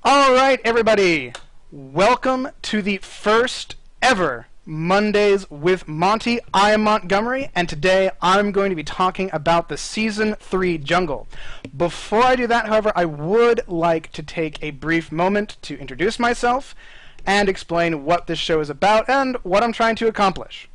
All right, everybody. Welcome to the first ever Mondays with Monty. I am Montgomery, and today I'm going to be talking about the Season 3 jungle. Before I do that, however, I would like to take a brief moment to introduce myself and explain what this show is about and what I'm trying to accomplish.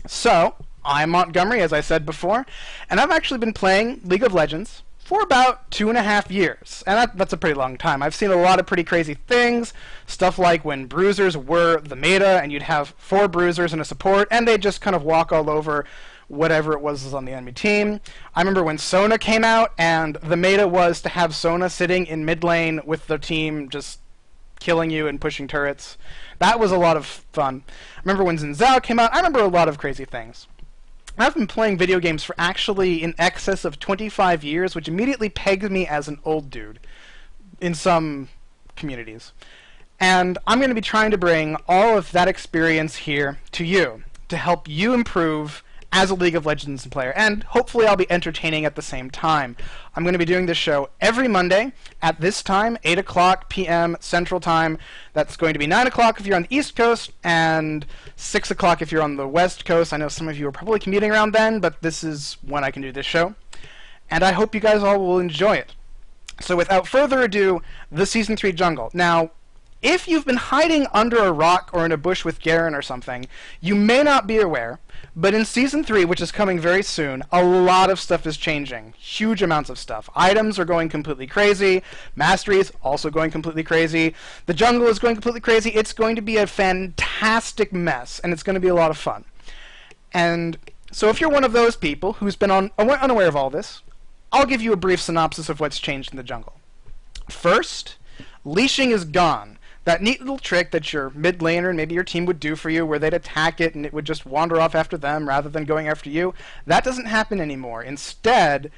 So, I'm Montgomery, as I said before, and I've actually been playing League of Legends for about 2.5 years, and that's a pretty long time. I've seen a lot of pretty crazy things, stuff like when bruisers were the meta, and you'd have 4 bruisers and a support, and they'd just kind of walk all over whatever it was on the enemy team. I remember when Sona came out, and the meta was to have Sona sitting in mid lane with the team just killing you and pushing turrets. That was a lot of fun. I remember when Xin Zhao came out. I remember a lot of crazy things. I've been playing video games for actually in excess of 25 years, which immediately pegs me as an old dude in some communities. And I'm going to be trying to bring all of that experience here to you to help you improve as a League of Legends player, and hopefully I'll be entertaining at the same time. I'm going to be doing this show every Monday at this time, 8 o'clock p.m. Central Time. That's going to be 9 o'clock if you're on the East Coast, and 6 o'clock if you're on the West Coast. I know some of you are probably commuting around then, but this is when I can do this show. And I hope you guys all will enjoy it. So without further ado, the Season 3 jungle. Now, if you've been hiding under a rock or in a bush with Garen or something, you may not be aware, but in Season 3, which is coming very soon, a lot of stuff is changing. Huge amounts of stuff. Items are going completely crazy. Mastery is also going completely crazy. The jungle is going completely crazy. It's going to be a fantastic mess, and it's going to be a lot of fun. And so if you're one of those people who's been unaware of all this, I'll give you a brief synopsis of what's changed in the jungle. First, leashing is gone. That neat little trick that your mid laner and maybe your team would do for you where they'd attack it and it would just wander off after them rather than going after you, that doesn't happen anymore. Instead,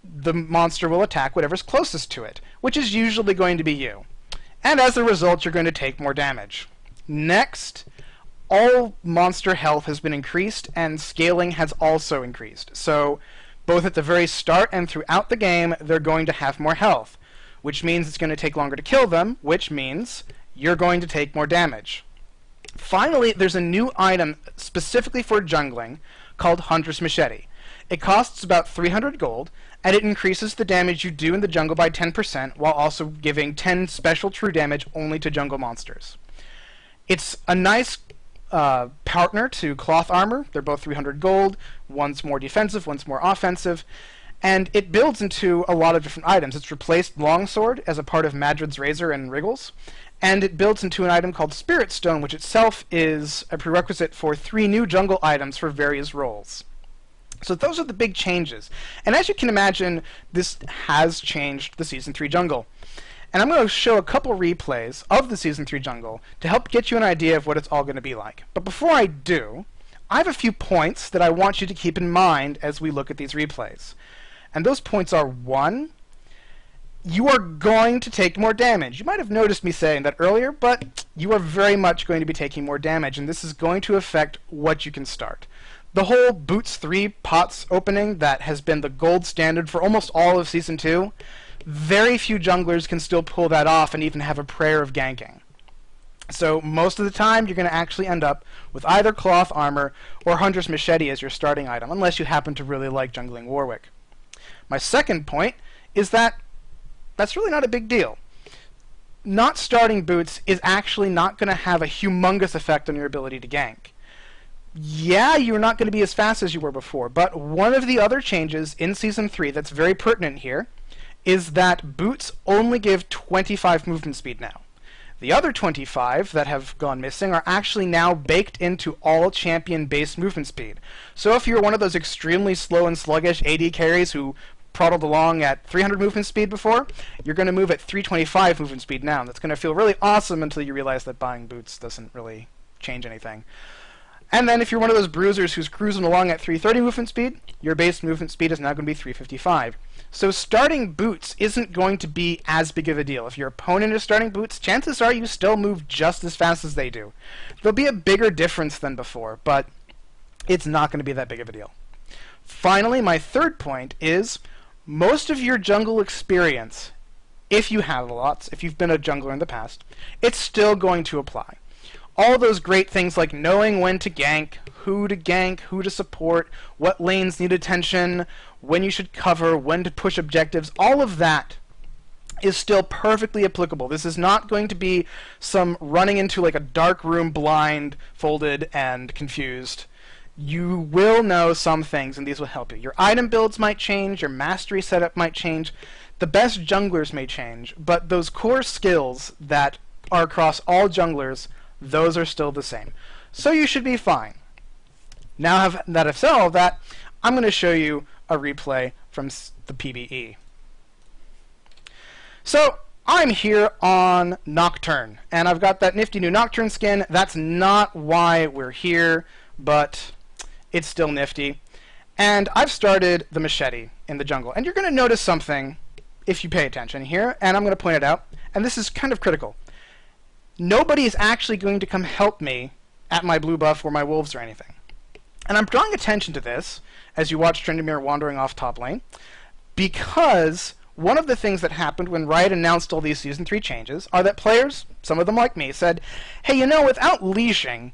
the monster will attack whatever's closest to it, which is usually going to be you. And as a result, you're going to take more damage. Next, all monster health has been increased and scaling has also increased. So, both at the very start and throughout the game, they're going to have more health, which means it's going to take longer to kill them, which means you're going to take more damage. Finally, there's a new item specifically for jungling called Hunter's Machete. It costs about 300 gold, and it increases the damage you do in the jungle by 10%, while also giving 10 special true damage only to jungle monsters. It's a nice partner to cloth armor. They're both 300 gold. One's more defensive, one's more offensive. And it builds into a lot of different items. It's replaced Longsword as a part of Madred's Razor and Wriggles. And it builds into an item called Spirit Stone, which itself is a prerequisite for 3 new jungle items for various roles. So those are the big changes. And as you can imagine, this has changed the Season 3 jungle. And I'm going to show a couple replays of the Season 3 jungle to help get you an idea of what it's all going to be like. But before I do, I have a few points that I want you to keep in mind as we look at these replays. And those points are, 1, you are going to take more damage. You might have noticed me saying that earlier, but you are very much going to be taking more damage, and this is going to affect what you can start. The whole Boots 3 pots opening that has been the gold standard for almost all of Season 2, very few junglers can still pull that off and even have a prayer of ganking. So most of the time, you're going to actually end up with either Cloth Armor or Hunter's Machete as your starting item, unless you happen to really like jungling Warwick. My second point is that that's really not a big deal. Not starting Boots is actually not going to have a humongous effect on your ability to gank. Yeah, you're not going to be as fast as you were before, but one of the other changes in Season 3 that's very pertinent here is that Boots only give 25 movement speed now. The other 25 that have gone missing are actually now baked into all champion-based movement speed. So if you're one of those extremely slow and sluggish AD carries who prattled along at 300 movement speed before, you're going to move at 325 movement speed now. That's going to feel really awesome until you realize that buying Boots doesn't really change anything. And then if you're one of those bruisers who's cruising along at 330 movement speed, your base movement speed is now going to be 355. So starting Boots isn't going to be as big of a deal. If your opponent is starting Boots, chances are you still move just as fast as they do. There'll be a bigger difference than before, but it's not going to be that big of a deal. Finally, my third point is most of your jungle experience if you have lots, if you've been a jungler in the past, it's still going to apply. All those great things like knowing when to gank, who to support, what lanes need attention, when you should cover, when to push objectives, all of that is still perfectly applicable. This is not going to be some running into like a dark room blindfolded and confused. You will know some things, and these will help you. Your item builds might change, your mastery setup might change, the best junglers may change, but those core skills that are across all junglers, those are still the same. So you should be fine. Now that I've said all of that, I'm going to show you a replay from the PBE. So I'm here on Nocturne, and I've got that nifty new Nocturne skin. That's not why we're here, but it's still nifty. And I've started the machete in the jungle. And you're going to notice something if you pay attention here, and I'm going to point it out. And this is kind of critical. Nobody is actually going to come help me at my blue buff or my wolves or anything. And I'm drawing attention to this as you watch Tryndamere wandering off top lane, because one of the things that happened when Riot announced all these Season 3 changes are that players, some of them like me, said, hey, you know, without leashing,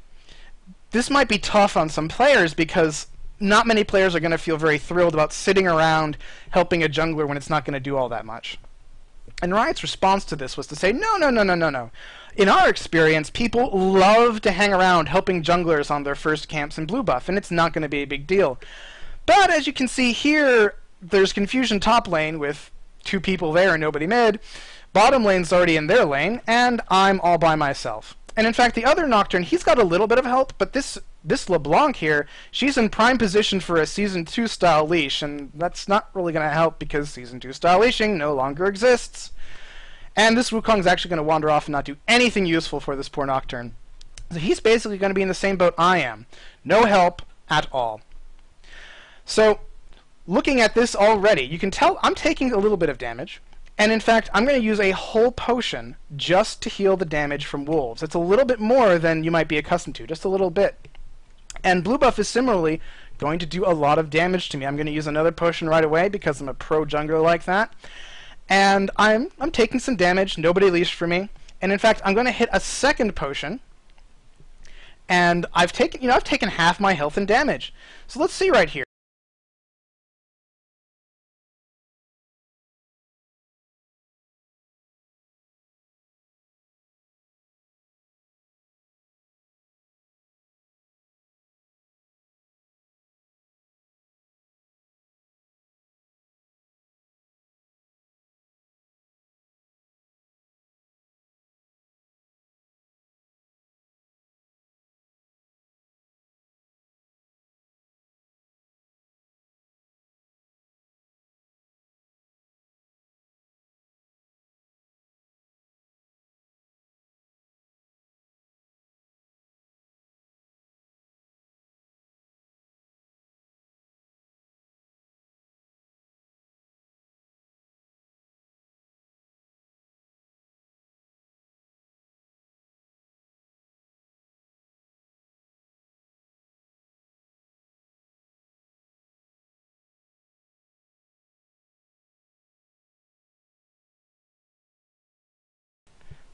this might be tough on some players because not many players are going to feel very thrilled about sitting around helping a jungler when it's not going to do all that much. And Riot's response to this was to say, no, no, no, no, no, no. In our experience, people love to hang around helping junglers on their first camps in blue buff, and it's not going to be a big deal. But as you can see here, there's confusion top lane with 2 people there and nobody mid. Bottom lane's already in their lane, and I'm all by myself. And in fact, the other Nocturne, he's got a little bit of help, but this LeBlanc here, she's in prime position for a Season 2 style leash, and that's not really going to help because Season 2 style leashing no longer exists. And this Wukong's actually going to wander off and not do anything useful for this poor Nocturne. So he's basically going to be in the same boat I am. No help at all. So, looking at this already, you can tell I'm taking a little bit of damage. And in fact, I'm going to use a whole potion just to heal the damage from wolves. It's a little bit more than you might be accustomed to, just a little bit. And blue buff is similarly going to do a lot of damage to me. I'm going to use another potion right away because I'm a pro jungler like that. And I'm taking some damage, nobody leashed for me. And in fact, I'm going to hit a second potion. And I've taken half my health and damage. So let's see right here.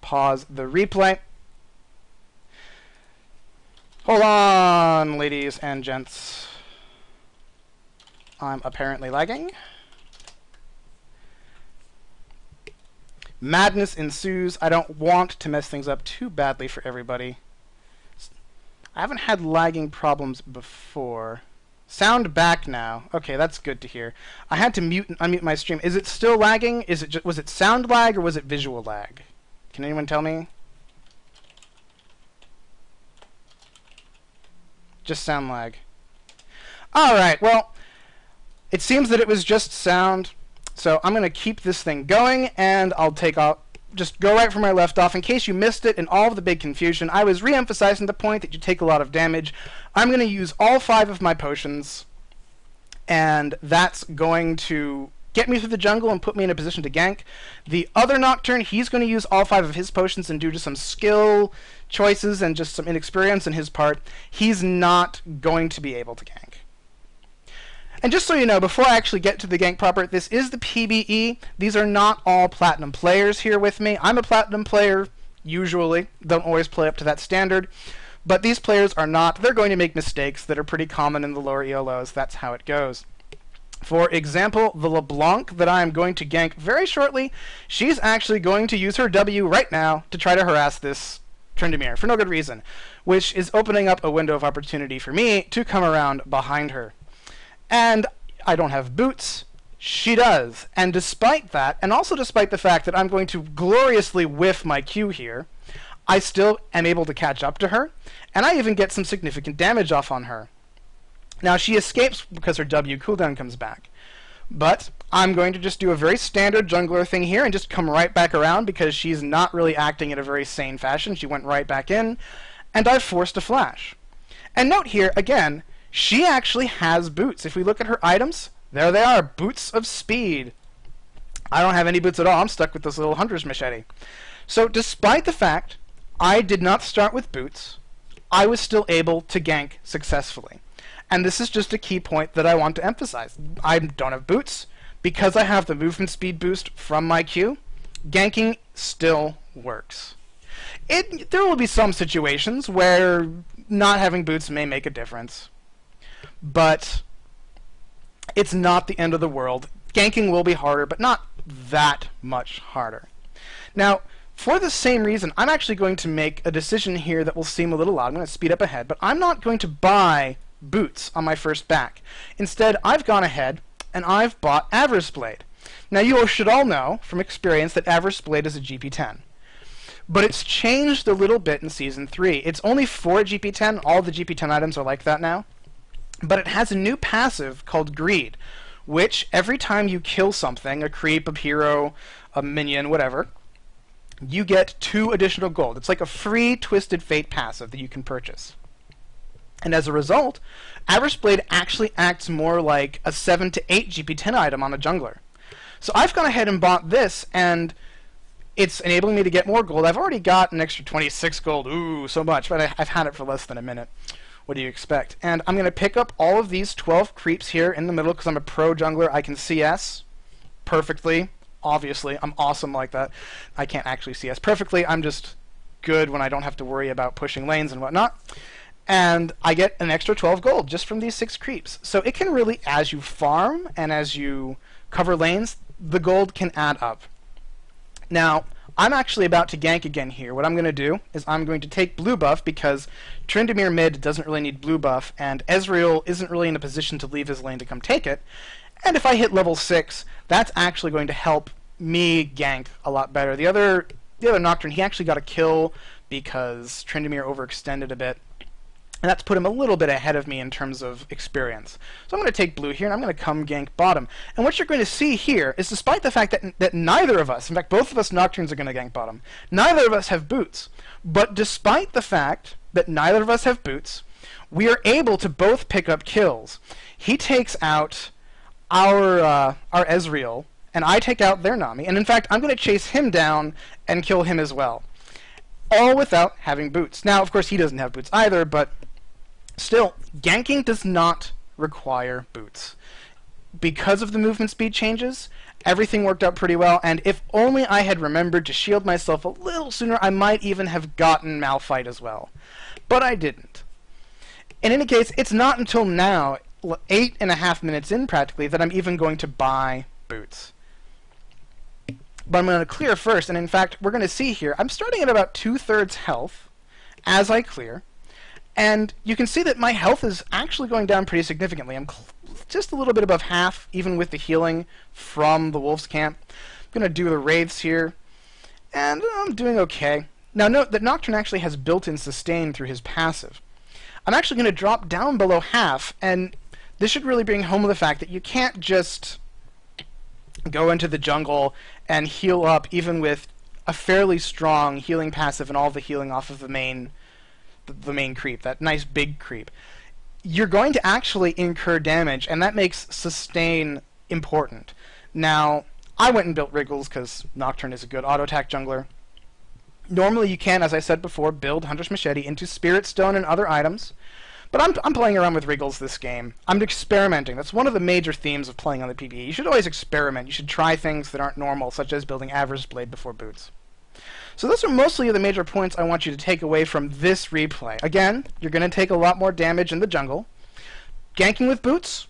Pause the replay. Hold on, ladies and gents. I'm apparently lagging. Madness ensues. I don't want to mess things up too badly for everybody. I haven't had lagging problems before. Sound back now. Okay, that's good to hear. I had to mute and unmute my stream. Is it still lagging? Was it sound lag or was it visual lag? Can anyone tell me? Just sound lag. Alright, well, it seems that it was just sound, so I'm going to keep this thing going, and I'll take off, just go right from where I left off. In case you missed it in all of the big confusion, I was re-emphasizing the point that you take a lot of damage. I'm going to use all 5 of my potions, and that's going to get me through the jungle and put me in a position to gank. The other Nocturne, he's going to use all 5 of his potions, and due to some skill choices and just some inexperience in his part, he's not going to be able to gank. And just so you know, before I actually get to the gank proper, this is the PBE. These are not all Platinum players here with me. I'm a Platinum player, usually. Don't always play up to that standard. But these players are not. They're going to make mistakes that are pretty common in the lower ELOs. That's how it goes. For example, the LeBlanc that I'm going to gank very shortly, she's actually going to use her W right now to try to harass this Tryndamere for no good reason, which is opening up a window of opportunity for me to come around behind her. And I don't have boots. She does. And despite that, and also despite the fact that I'm going to gloriously whiff my Q here, I still am able to catch up to her, and I even get some significant damage off on her. Now, she escapes because her W cooldown comes back. But I'm going to just do a very standard jungler thing here and just come right back around because she's not really acting in a very sane fashion. She went right back in, and I've forced a flash. And note here, again, she actually has boots. If we look at her items, there they are, boots of speed. I don't have any boots at all. I'm stuck with this little hunter's machete. So despite the fact I did not start with boots, I was still able to gank successfully. And this is just a key point that I want to emphasize. I don't have boots. Because I have the movement speed boost from my Q, ganking still works. There will be some situations where not having boots may make a difference. But it's not the end of the world. Ganking will be harder, but not that much harder. Now, for the same reason, I'm actually going to make a decision here that will seem a little odd. I'm going to speed up ahead, but I'm not going to buy boots on my first back. Instead, I've gone ahead and I've bought Avarice Blade. Now, you should all know from experience that Avarice Blade is a GP10. But it's changed a little bit in Season 3. It's only for GP10. All the GP10 items are like that now. But it has a new passive called Greed, which every time you kill something, a creep, a hero, a minion, whatever, you get 2 additional gold. It's like a free Twisted Fate passive that you can purchase. And as a result, Avarice Blade actually acts more like a 7 to 8 GP10 item on a jungler. So I've gone ahead and bought this, and it's enabling me to get more gold. I've already got an extra 26 gold. Ooh, so much, but I've had it for less than a minute. What do you expect? And I'm going to pick up all of these 12 creeps here in the middle because I'm a pro jungler. I can CS perfectly. Obviously, I'm awesome like that. I can't actually CS perfectly. I'm just good when I don't have to worry about pushing lanes and whatnot. And I get an extra 12 gold just from these 6 creeps. So it can really, as you farm and as you cover lanes, the gold can add up. Now, I'm actually about to gank again here. What I'm going to do is I'm going to take blue buff because Tryndamere mid doesn't really need blue buff, and Ezreal isn't really in a position to leave his lane to come take it. And if I hit level 6, that's actually going to help me gank a lot better. The other Nocturne, he actually got a kill because Tryndamere overextended a bit. And that's put him a little bit ahead of me in terms of experience. So I'm going to take blue here, and I'm going to come gank bottom. And what you're going to see here is despite the fact that neither of us, in fact, both of us Nocturnes are going to gank bottom, neither of us have boots. But despite the fact that neither of us have boots, we are able to both pick up kills. He takes out our Ezreal, and I take out their Nami. And in fact, I'm going to chase him down and kill him as well. All without having boots. Now, of course, he doesn't have boots either, but still, ganking does not require boots. Because of the movement speed changes, everything worked out pretty well, and if only I had remembered to shield myself a little sooner, I might even have gotten Malphite as well. But I didn't. In any case, it's not until now, 8.5 minutes in practically, that I'm even going to buy boots. But I'm going to clear first, and in fact, we're going to see here, I'm starting at about 2/3 health as I clear. And you can see that my health is actually going down pretty significantly. I'm just a little bit above half, even with the healing from the Wolves camp. I'm going to do the Wraiths here, and I'm doing okay. Now note that Nocturne actually has built-in sustain through his passive. I'm actually going to drop down below half, and this should really bring home the fact that you can't just go into the jungle and heal up even with a fairly strong healing passive and all the healing off of the main creep, that nice big creep. You're going to actually incur damage, and that makes sustain important. Now, I went and built Wriggles because Nocturne is a good auto-attack jungler. Normally you can, as I said before, build Hunter's Machete into Spirit Stone and other items, But I'm playing around with wriggles this game. I'm experimenting. That's one of the major themes of playing on the PvE. You should always experiment. You should try things that aren't normal, such as building Average Blade before boots. So those are mostly the major points I want you to take away from this replay. Again, you're going to take a lot more damage in the jungle. Ganking with boots,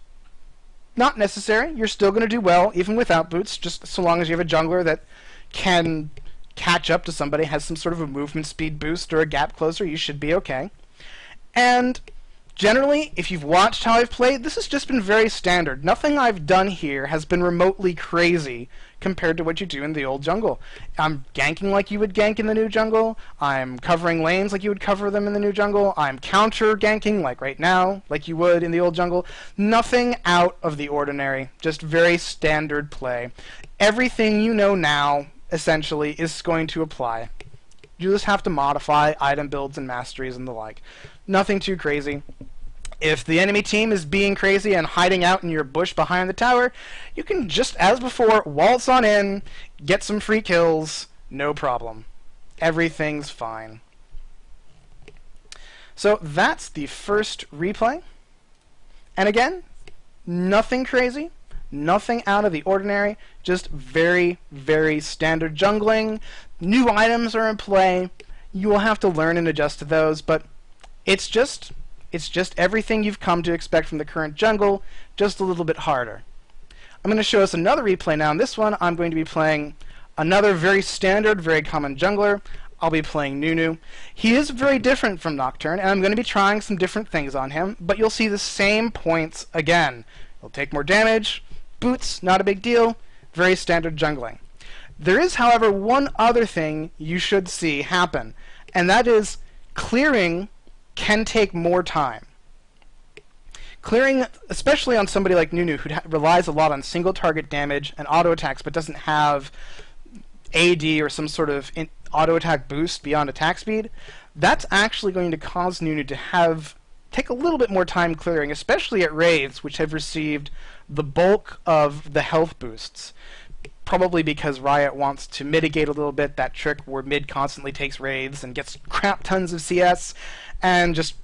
not necessary. You're still going to do well, even without boots, just so long as you have a jungler that can catch up to somebody, has some sort of a movement speed boost or a gap closer, you should be okay. And generally, if you've watched how I've played, this has just been very standard. Nothing I've done here has been remotely crazy compared to what you do in the old jungle. I'm ganking like you would gank in the new jungle. I'm covering lanes like you would cover them in the new jungle. I'm counter ganking like right now, like you would in the old jungle. Nothing out of the ordinary, just very standard play. Everything you know now, essentially, is going to apply. You just have to modify item builds and masteries and the like. Nothing too crazy. If the enemy team is being crazy and hiding out in your bush behind the tower, you can just, as before, waltz on in, get some free kills, no problem. Everything's fine. So that's the first replay. And again, nothing crazy, nothing out of the ordinary, just very, very standard jungling. New items are in play. You will have to learn and adjust to those, but it's just everything you've come to expect from the current jungle, just a little bit harder. I'm going to show us another replay now. In this one, I'm going to be playing another very standard, very common jungler. I'll be playing Nunu. He is very different from Nocturne, and I'm going to be trying some different things on him, but you'll see the same points again. He'll take more damage, boots, not a big deal, very standard jungling. There is, however, one other thing you should see happen, and that is clearing can take more time. Clearing, especially on somebody like Nunu, who relies a lot on single target damage and auto attacks, but doesn't have AD or some sort of auto attack boost beyond attack speed, that's actually going to cause Nunu to take a little bit more time clearing, especially at raids, which have received the bulk of the health boosts. Probably because Riot wants to mitigate a little bit that trick where mid constantly takes raids and gets crap tons of CS, and just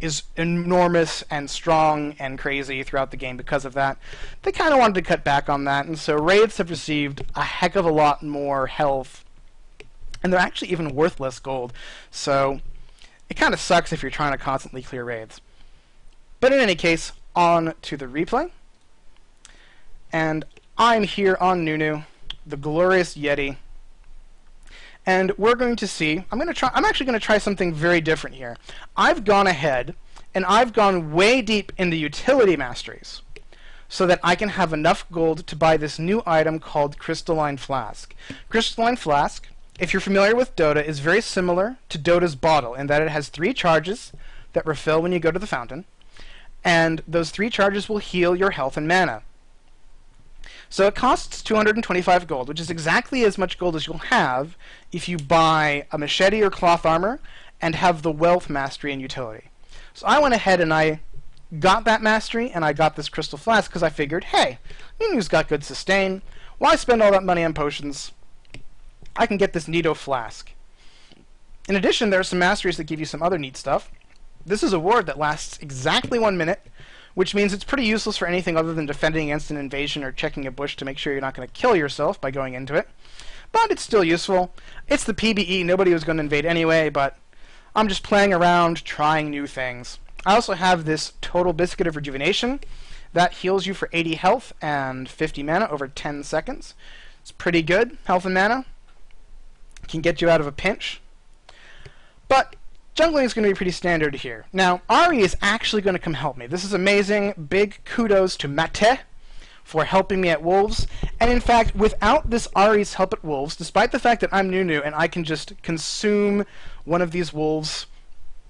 is enormous and strong and crazy throughout the game because of that. They kind of wanted to cut back on that, and so raids have received a heck of a lot more health, and they're actually even worth less gold, so it kind of sucks if you're trying to constantly clear raids. But in any case, on to the replay, and I'm here on Nunu, the glorious Yeti, and we're going to see, I'm actually going to try something very different here. I've gone ahead and I've gone way deep in the utility masteries so that I can have enough gold to buy this new item called Crystalline Flask. Crystalline Flask, if you're familiar with Dota, is very similar to Dota's bottle in that it has 3 charges that refill when you go to the fountain, and those 3 charges will heal your health and mana. So it costs 225 gold, which is exactly as much gold as you'll have if you buy a machete or cloth armor and have the wealth mastery and utility. So I went ahead and I got that mastery and I got this crystal flask because I figured, hey, Nunu's got good sustain. Why spend all that money on potions? I can get this neato flask. In addition, there are some masteries that give you some other neat stuff. This is a ward that lasts exactly 1 minute, which means it's pretty useless for anything other than defending against an invasion or checking a bush to make sure you're not going to kill yourself by going into it. But it's still useful. It's the PvE, nobody was going to invade anyway, but I'm just playing around, trying new things. I also have this Total Biscuit of Rejuvenation. That heals you for 80 health and 50 mana over 10 seconds. It's pretty good, health and mana. Can get you out of a pinch. But jungling is going to be pretty standard here. Now, Ahri is actually going to come help me. This is amazing. Big kudos to Monte for helping me at Wolves. And in fact, without this Ahri's help at Wolves, despite the fact that I'm Nunu and I can just consume one of these wolves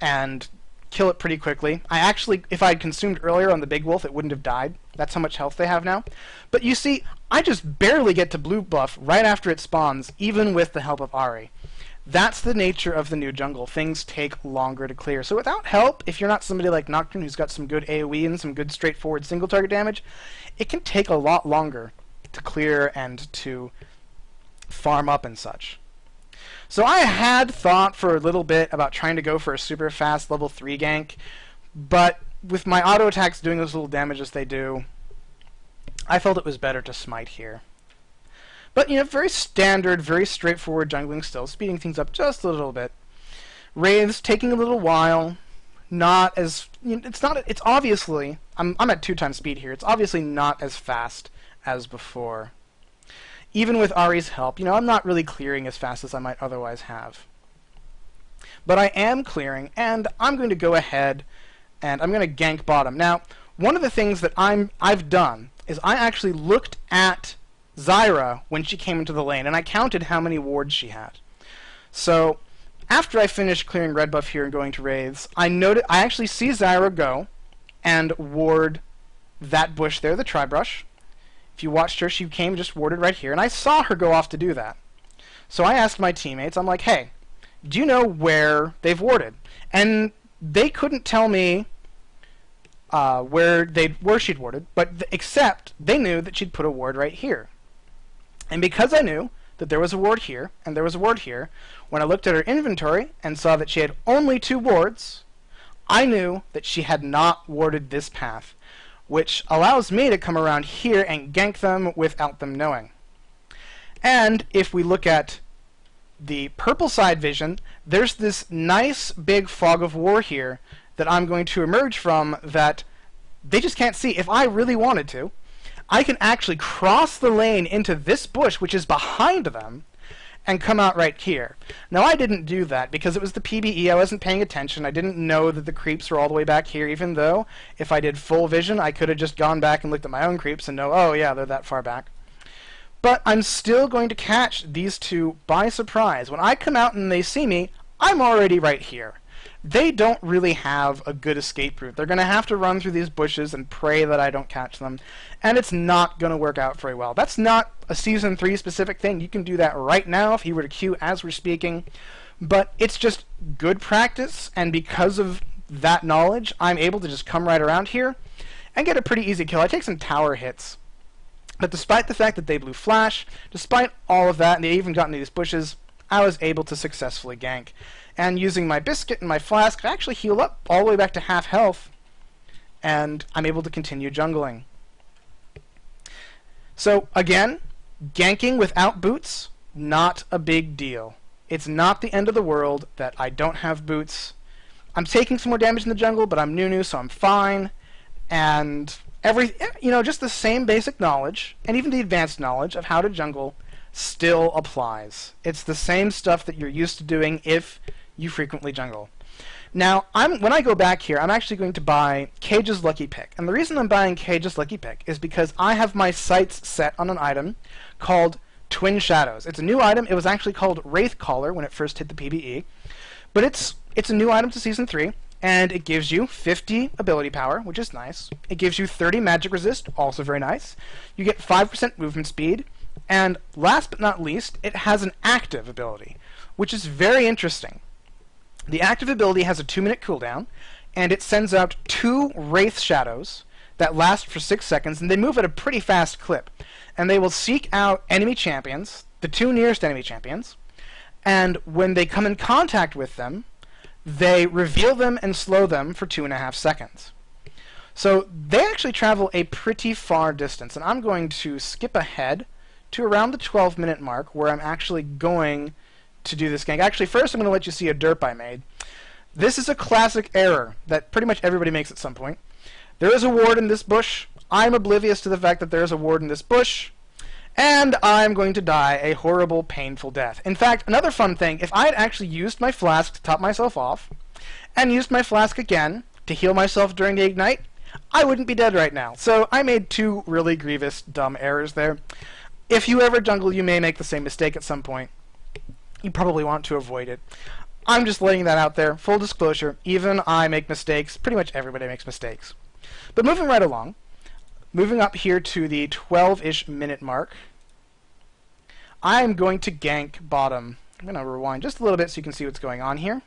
and kill it pretty quickly. If I had consumed earlier on the big wolf, it wouldn't have died. That's how much health they have now. But you see, I just barely get to blue buff right after it spawns, even with the help of Ahri. That's the nature of the new jungle. Things take longer to clear. So without help, if you're not somebody like Nocturne who's got some good AoE and some good straightforward single target damage, it can take a lot longer to clear and to farm up and such. So I had thought for a little bit about trying to go for a super fast level 3 gank, But with my auto attacks doing as little damage as they do, I felt it was better to smite here. But, you know, very standard, very straightforward jungling still, speeding things up just a little bit. Wraiths taking a little while, not as... You know, it's obviously... I'm at 2x speed here. It's obviously not as fast as before. Even with Ahri's help, you know, I'm not really clearing as fast as I might otherwise have. But I am clearing, and I'm going to go ahead and I'm going to gank bottom. Now, one of the things that I've done is I actually looked at Zyra when she came into the lane, and I counted how many wards she had. So, after I finished clearing red buff here and going to Wraiths, I actually see Zyra go and ward that bush there, the tri-brush. If you watched her, she came just warded right here, and I saw her go off to do that. So I asked my teammates, I'm like, hey, do you know where they've warded? And they couldn't tell me where she'd warded, but except they knew that she'd put a ward right here. And because I knew that there was a ward here and there was a ward here, when I looked at her inventory and saw that she had only 2 wards, I knew that she had not warded this path, which allows me to come around here and gank them without them knowing. And if we look at the purple side vision, there's this nice big fog of war here that I'm going to emerge from that they just can't see. If I really wanted to, I can actually cross the lane into this bush, which is behind them, and come out right here. Now, I didn't do that because it was the PBE. I wasn't paying attention. I didn't know that the creeps were all the way back here, even though if I did full vision, I could have just gone back and looked at my own creeps and know, oh yeah, they're that far back. But I'm still going to catch these two by surprise. When I come out and they see me, I'm already right here. They don't really have a good escape route. They're going to have to run through these bushes and pray that I don't catch them, and it's not going to work out very well. That's not a Season 3 specific thing. You can do that right now if he were to queue as we're speaking, but it's just good practice, and because of that knowledge, I'm able to just come right around here and get a pretty easy kill. I take some tower hits, but despite the fact that they blew flash, despite all of that, and they even got into these bushes, I was able to successfully gank. And using my biscuit and my flask, I actually heal up all the way back to half health, and I'm able to continue jungling. So again, ganking without boots, not a big deal. It's not the end of the world that I don't have boots. I'm taking some more damage in the jungle, but I'm new, so I'm fine. And just the same basic knowledge, and even the advanced knowledge of how to jungle still applies. It's the same stuff that you're used to doing if you frequently jungle. Now, when I go back here, I'm actually going to buy Cage's Lucky Pick. And the reason I'm buying Cage's Lucky Pick is because I have my sights set on an item called Twin Shadows. It's a new item. It was actually called Wraith Collar when it first hit the PBE. But it's a new item to Season 3, and it gives you 50 ability power, which is nice. It gives you 30 magic resist, also very nice. You get 5% movement speed, and last but not least, it has an active ability, which is very interesting. The active ability has a 2-minute cooldown, and it sends out 2 Wraith Shadows that last for 6 seconds, and they move at a pretty fast clip. And they will seek out enemy champions, the 2 nearest enemy champions, and when they come in contact with them, they reveal them and slow them for 2.5 seconds. So they actually travel a pretty far distance, and I'm going to skip ahead to around the 12-minute mark where I'm actually going to do this gank. Actually, first I'm going to let you see a derp I made. This is a classic error that pretty much everybody makes at some point. There is a ward in this bush. I'm oblivious to the fact that there is a ward in this bush, and I'm going to die a horrible, painful death. In fact, another fun thing, if I had actually used my flask to top myself off, and used my flask again to heal myself during the ignite, I wouldn't be dead right now. So I made 2 really grievous, dumb errors there. If you ever jungle, you may make the same mistake at some point. You probably want to avoid it. I'm just laying that out there. Full disclosure, even I make mistakes. Pretty much everybody makes mistakes. But moving right along, moving up here to the 12-ish minute mark, I'm going to gank bottom. I'm going to rewind just a little bit so you can see what's going on here.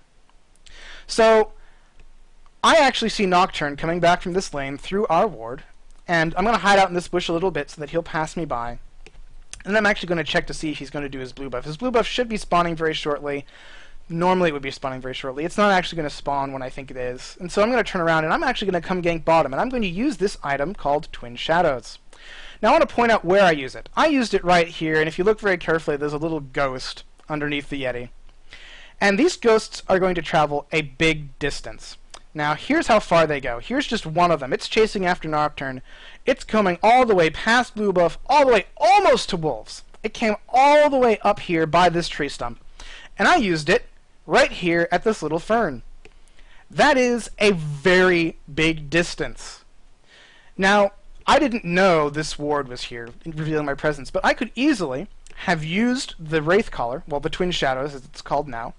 So I actually see Nocturne coming back from this lane through our ward, and I'm going to hide out in this bush a little bit so that he'll pass me by. And I'm actually going to check to see if he's going to do his blue buff. His blue buff should be spawning very shortly, normally it would be spawning very shortly. It's not actually going to spawn when I think it is. And so I'm going to turn around and I'm actually going to come gank bottom, and I'm going to use this item called Twin Shadows. Now I want to point out where I use it. I used it right here, and if you look very carefully, there's a little ghost underneath the Yeti. And these ghosts are going to travel a big distance. Now here's how far they go. Here's just one of them. It's chasing after Nocturne. It's coming all the way past Blue Buff, all the way almost to Wolves. It came all the way up here by this tree stump. And I used it right here at this little fern. That is a very big distance. Now, I didn't know this ward was here, revealing my presence, but I could easily have used the Wraith Collar, well, the Twin Shadows, as it's called now,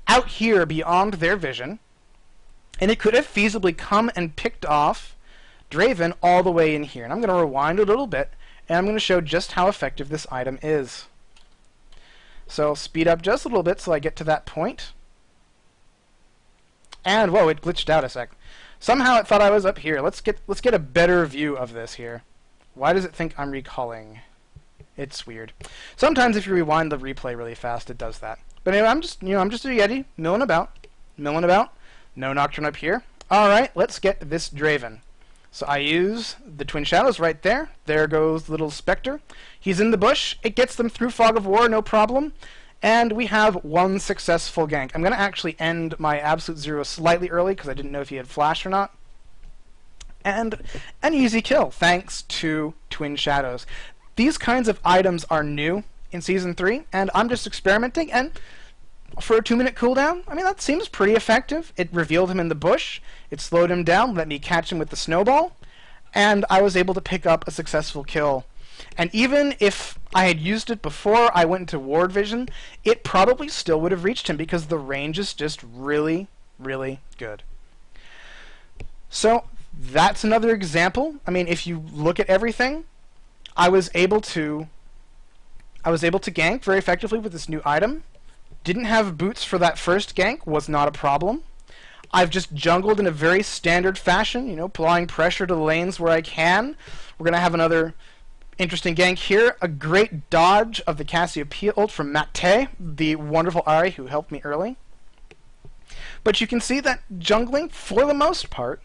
out here beyond their vision, and it could have feasibly come and picked off Draven all the way in here. And I'm going to rewind a little bit, and I'm going to show just how effective this item is. So I'll speed up just a little bit so I get to that point. And, whoa, it glitched out a sec. Somehow it thought I was up here. Let's get a better view of this here. Why does it think I'm recalling? It's weird. Sometimes if you rewind the replay really fast, it does that. But anyway, I'm just a Yeti, milling about. No Nocturne up here. Alright, let's get this Draven. So I use the Twin Shadows right there. There goes little Spectre. He's in the bush. It gets them through Fog of War, no problem. And we have one successful gank. I'm going to actually end my Absolute Zero slightly early because I didn't know if he had flash or not. And an easy kill, thanks to Twin Shadows. These kinds of items are new in Season 3, and I'm just experimenting, and for a 2-minute cooldown, I mean, that seems pretty effective. It revealed him in the bush, it slowed him down, let me catch him with the snowball, and I was able to pick up a successful kill. And even if I had used it before I went into ward vision, it probably still would have reached him because the range is just really, really good. So that's another example. I mean, if you look at everything, I was able to gank very effectively with this new item. Didn't have boots for that first gank, was not a problem. I've just jungled in a very standard fashion, you know, applying pressure to the lanes where I can. We're going to have another interesting gank here. A great dodge of the Cassiopeia ult from Monte, the wonderful Ahri who helped me early. But you can see that jungling, for the most part,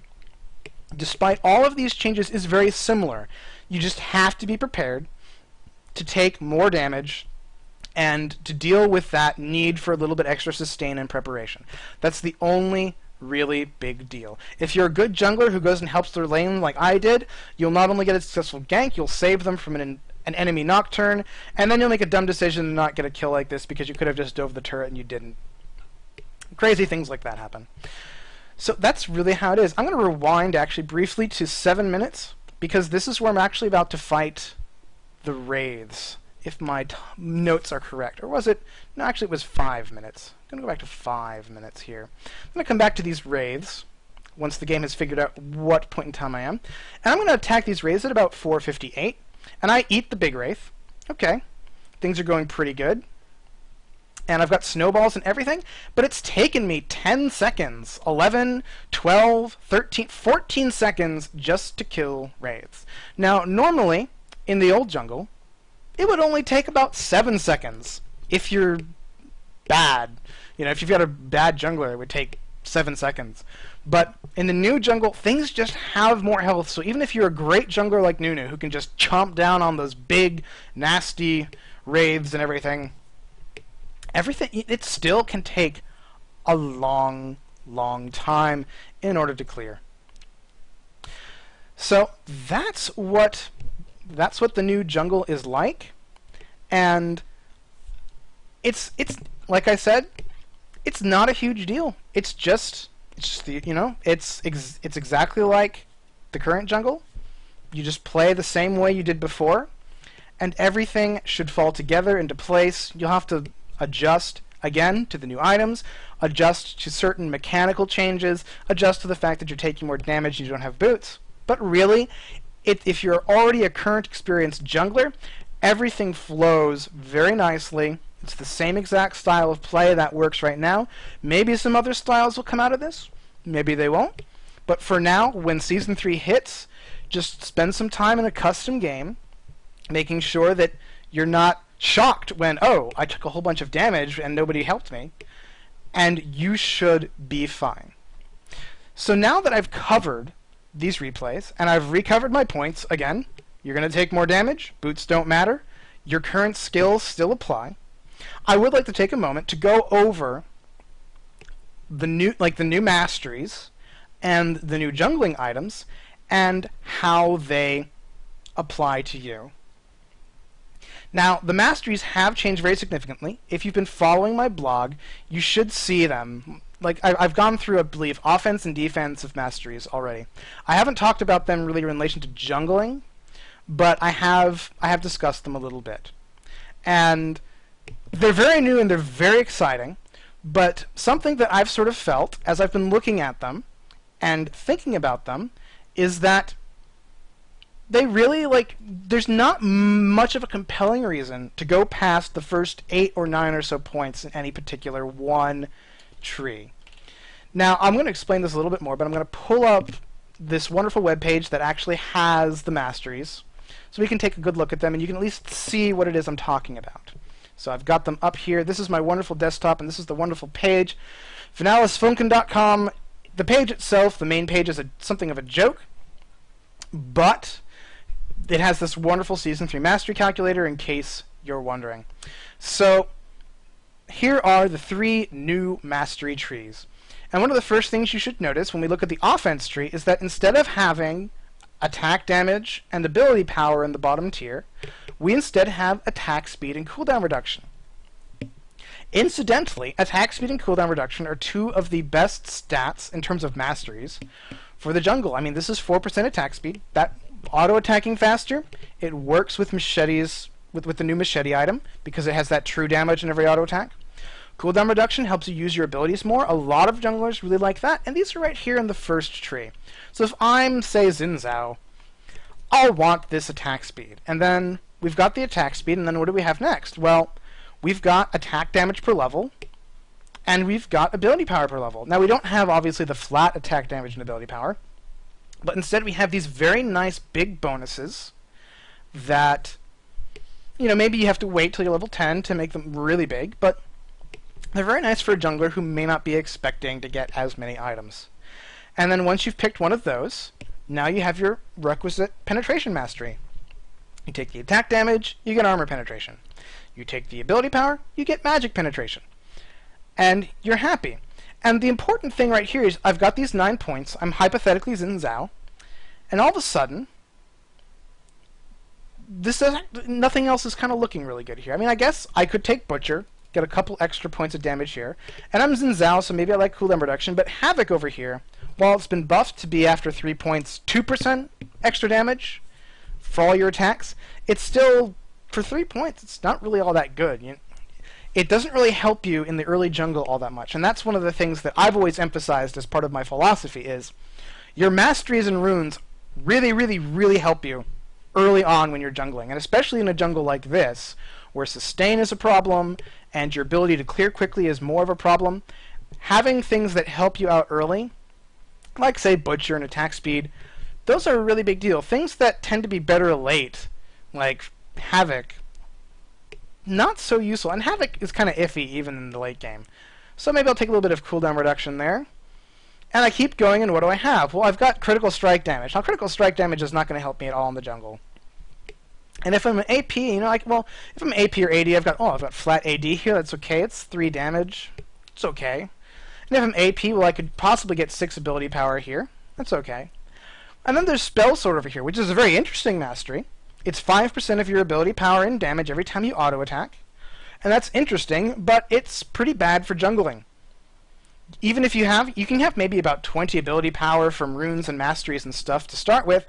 despite all of these changes, is very similar. You just have to be prepared to take more damage and to deal with that need for a little bit extra sustain and preparation. That's the only really big deal. If you're a good jungler who goes and helps their lane like I did, you'll not only get a successful gank, you'll save them from an enemy Nocturne, and then you'll make a dumb decision and not get a kill like this because you could have just dove the turret and you didn't. Crazy things like that happen. So that's really how it is. I'm going to rewind actually briefly to 7 minutes because this is where I'm actually about to fight the Wraiths, if my notes are correct. Or was it? No, actually it was 5 minutes. I'm going to go back to 5 minutes here. I'm going to come back to these Wraiths once the game has figured out what point in time I am. And I'm going to attack these Wraiths at about 4:58. And I eat the big Wraith. Okay. Things are going pretty good. And I've got snowballs and everything, but it's taken me 10 seconds, 11, 12, 13, 14 seconds just to kill Wraiths. Now, normally, in the old jungle, it would only take about 7 seconds if you're bad. You know, if you've got a bad jungler, it would take 7 seconds. But in the new jungle, things just have more health, so even if you're a great jungler like Nunu, who can just chomp down on those big, nasty Wraiths and everything, it still can take a long, long time in order to clear. So that's what the new jungle is like, and it's like I said, it's not a huge deal. It's just the, you know, it's exactly like the current jungle. You just play the same way you did before, and everything should fall together into place. You'll have to adjust again to the new items, adjust to certain mechanical changes, adjust to the fact that you're taking more damage and you don't have boots. But really, if you're already a current experienced jungler, everything flows very nicely. It's the same exact style of play that works right now. Maybe some other styles will come out of this. Maybe they won't. But for now, when Season 3 hits, just spend some time in a custom game, making sure that you're not shocked when, oh, I took a whole bunch of damage and nobody helped me. and you should be fine. So now that I've covered these replays, and I've recovered my points, again, you're going to take more damage, boots don't matter, your current skills still apply, I would like to take a moment to go over the new masteries and the new jungling items and how they apply to you. Now, the masteries have changed very significantly. If you've been following my blog, you should see them. Like, I've gone through, I believe, offense and defensive masteries already. I haven't talked about them really in relation to jungling, but I have discussed them a little bit. And they're very new and they're very exciting, but something that I've sort of felt as I've been looking at them and thinking about them is that they really, there's not much of a compelling reason to go past the first 8 or 9 or so points in any particular one tree. Now, I'm going to explain this a little bit more, but I'm going to pull up this wonderful webpage that actually has the masteries, so we can take a good look at them, and you can at least see what it is I'm talking about. So I've got them up here. This is my wonderful desktop, and this is the wonderful page, finalisfunken.com. The page itself, the main page, is something of a joke, but it has this wonderful Season 3 Mastery Calculator in case you're wondering. So here are the 3 new Mastery trees. And one of the first things you should notice when we look at the offense tree is that instead of having attack damage and ability power in the bottom tier, we instead have attack speed and cooldown reduction. Incidentally, attack speed and cooldown reduction are 2 of the best stats in terms of masteries for the jungle. I mean, this is 4% attack speed. That auto-attacking faster, it works with machetes, with the new machete item, because it has that true damage in every auto-attack. Cooldown reduction helps you use your abilities more. A lot of junglers really like that, and these are right here in the first tree. So if I'm, say, Xin Zhao, I'll want this attack speed. And then we've got the attack speed, and then what do we have next? Well, we've got attack damage per level, and we've got ability power per level. Now, we don't have, obviously, the flat attack damage and ability power, but instead we have these very nice big bonuses that, you know, maybe you have to wait till you're level 10 to make them really big, but they're very nice for a jungler who may not be expecting to get as many items. And then once you've picked one of those, now you have your requisite penetration mastery. You take the attack damage, you get armor penetration. You take the ability power, you get magic penetration. And you're happy. And the important thing right here is I've got these 9 points, I'm hypothetically Xin Zhao, and all of a sudden, nothing else is kind of looking really good here. I mean, I guess I could take Butcher, get a couple extra points of damage here, and I'm Xin Zhao, so maybe I like cooldown reduction, but Havoc over here, while it's been buffed to be after 3 points 2% extra damage for all your attacks, it's still, for 3 points, it's not really all that good. It doesn't really help you in the early jungle all that much, and that's one of the things that I've always emphasized as part of my philosophy is your masteries and runes really, really, really help you early on when you're jungling, and especially in a jungle like this, where sustain is a problem, and your ability to clear quickly is more of a problem. Having things that help you out early, like, say, Butcher and attack speed, those are a really big deal. Things that tend to be better late, like Havoc, not so useful. And Havoc is kind of iffy even in the late game. So maybe I'll take a little bit of cooldown reduction there. And I keep going, and what do I have? Well, I've got critical strike damage. Now, critical strike damage is not going to help me at all in the jungle. And if I'm an AP, you know, if I'm AP or AD, I've got flat AD here. That's okay. It's 3 damage. It's okay. And if I'm AP, well, I could possibly get 6 ability power here. That's okay. And then there's Spell Sword over here, which is a very interesting mastery. It's 5% of your ability power and damage every time you auto-attack. And that's interesting, but it's pretty bad for jungling. Even if you can have maybe about 20 ability power from runes and masteries and stuff to start with,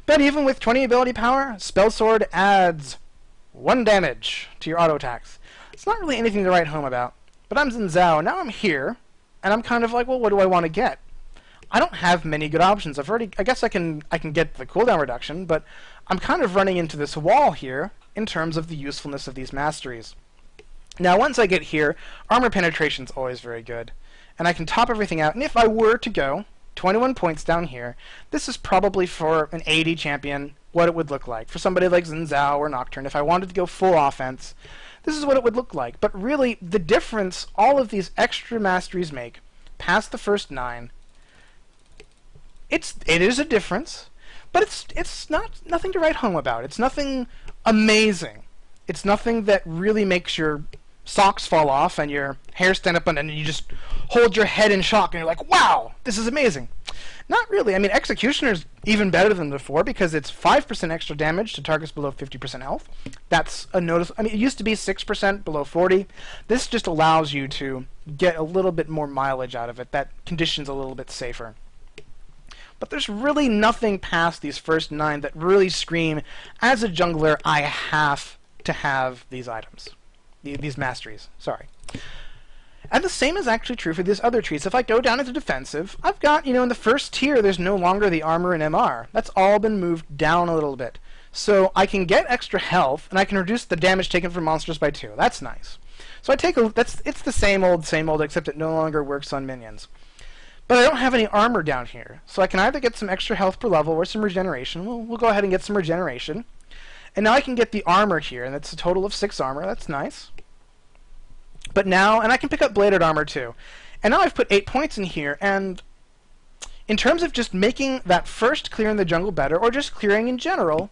but even with 20 ability power, Spell Sword adds 1 damage to your auto-attacks. It's not really anything to write home about. But I'm Xin Zhao, now I'm here, and I'm kind of like, well, what do I want to get? I don't have many good options. I guess I can get the cooldown reduction, but I'm kind of running into this wall here in terms of the usefulness of these masteries. Now, once I get here, armor penetration's always very good, and I can top everything out. And if I were to go 21 points down here, this is probably for an AD champion what it would look like. For somebody like Xin Zhao or Nocturne, if I wanted to go full offense, this is what it would look like. But really, the difference all of these extra masteries make, past the first 9, it is a difference, but it's nothing to write home about. It's nothing amazing. It's nothing that really makes your socks fall off and your hair stand up, and you just hold your head in shock and you're like, wow, this is amazing. Not really. I mean, Executioner's even better than before because it's 5% extra damage to targets below 50% health. That's a notice. I mean, it used to be 6% below 40. This just allows you to get a little bit more mileage out of it. That condition's a little bit safer. But there's really nothing past these first 9 that really scream, as a jungler, I have to have these items. These masteries, sorry. And the same is actually true for these other trees. If I go down into defensive, I've got, in the first tier, there's no longer the armor and MR. That's all been moved down a little bit. So I can get extra health, and I can reduce the damage taken from monsters by 2. That's nice. So I take it's the same old, except it no longer works on minions. But I don't have any armor down here. So I can either get some extra health per level or some regeneration. We'll go ahead and get some regeneration. And now I can get the armor here, and that's a total of 6 armor. That's nice. But now, and I can pick up bladed armor too. And now I've put 8 points in here, and in terms of just making that first clear in the jungle better, or just clearing in general,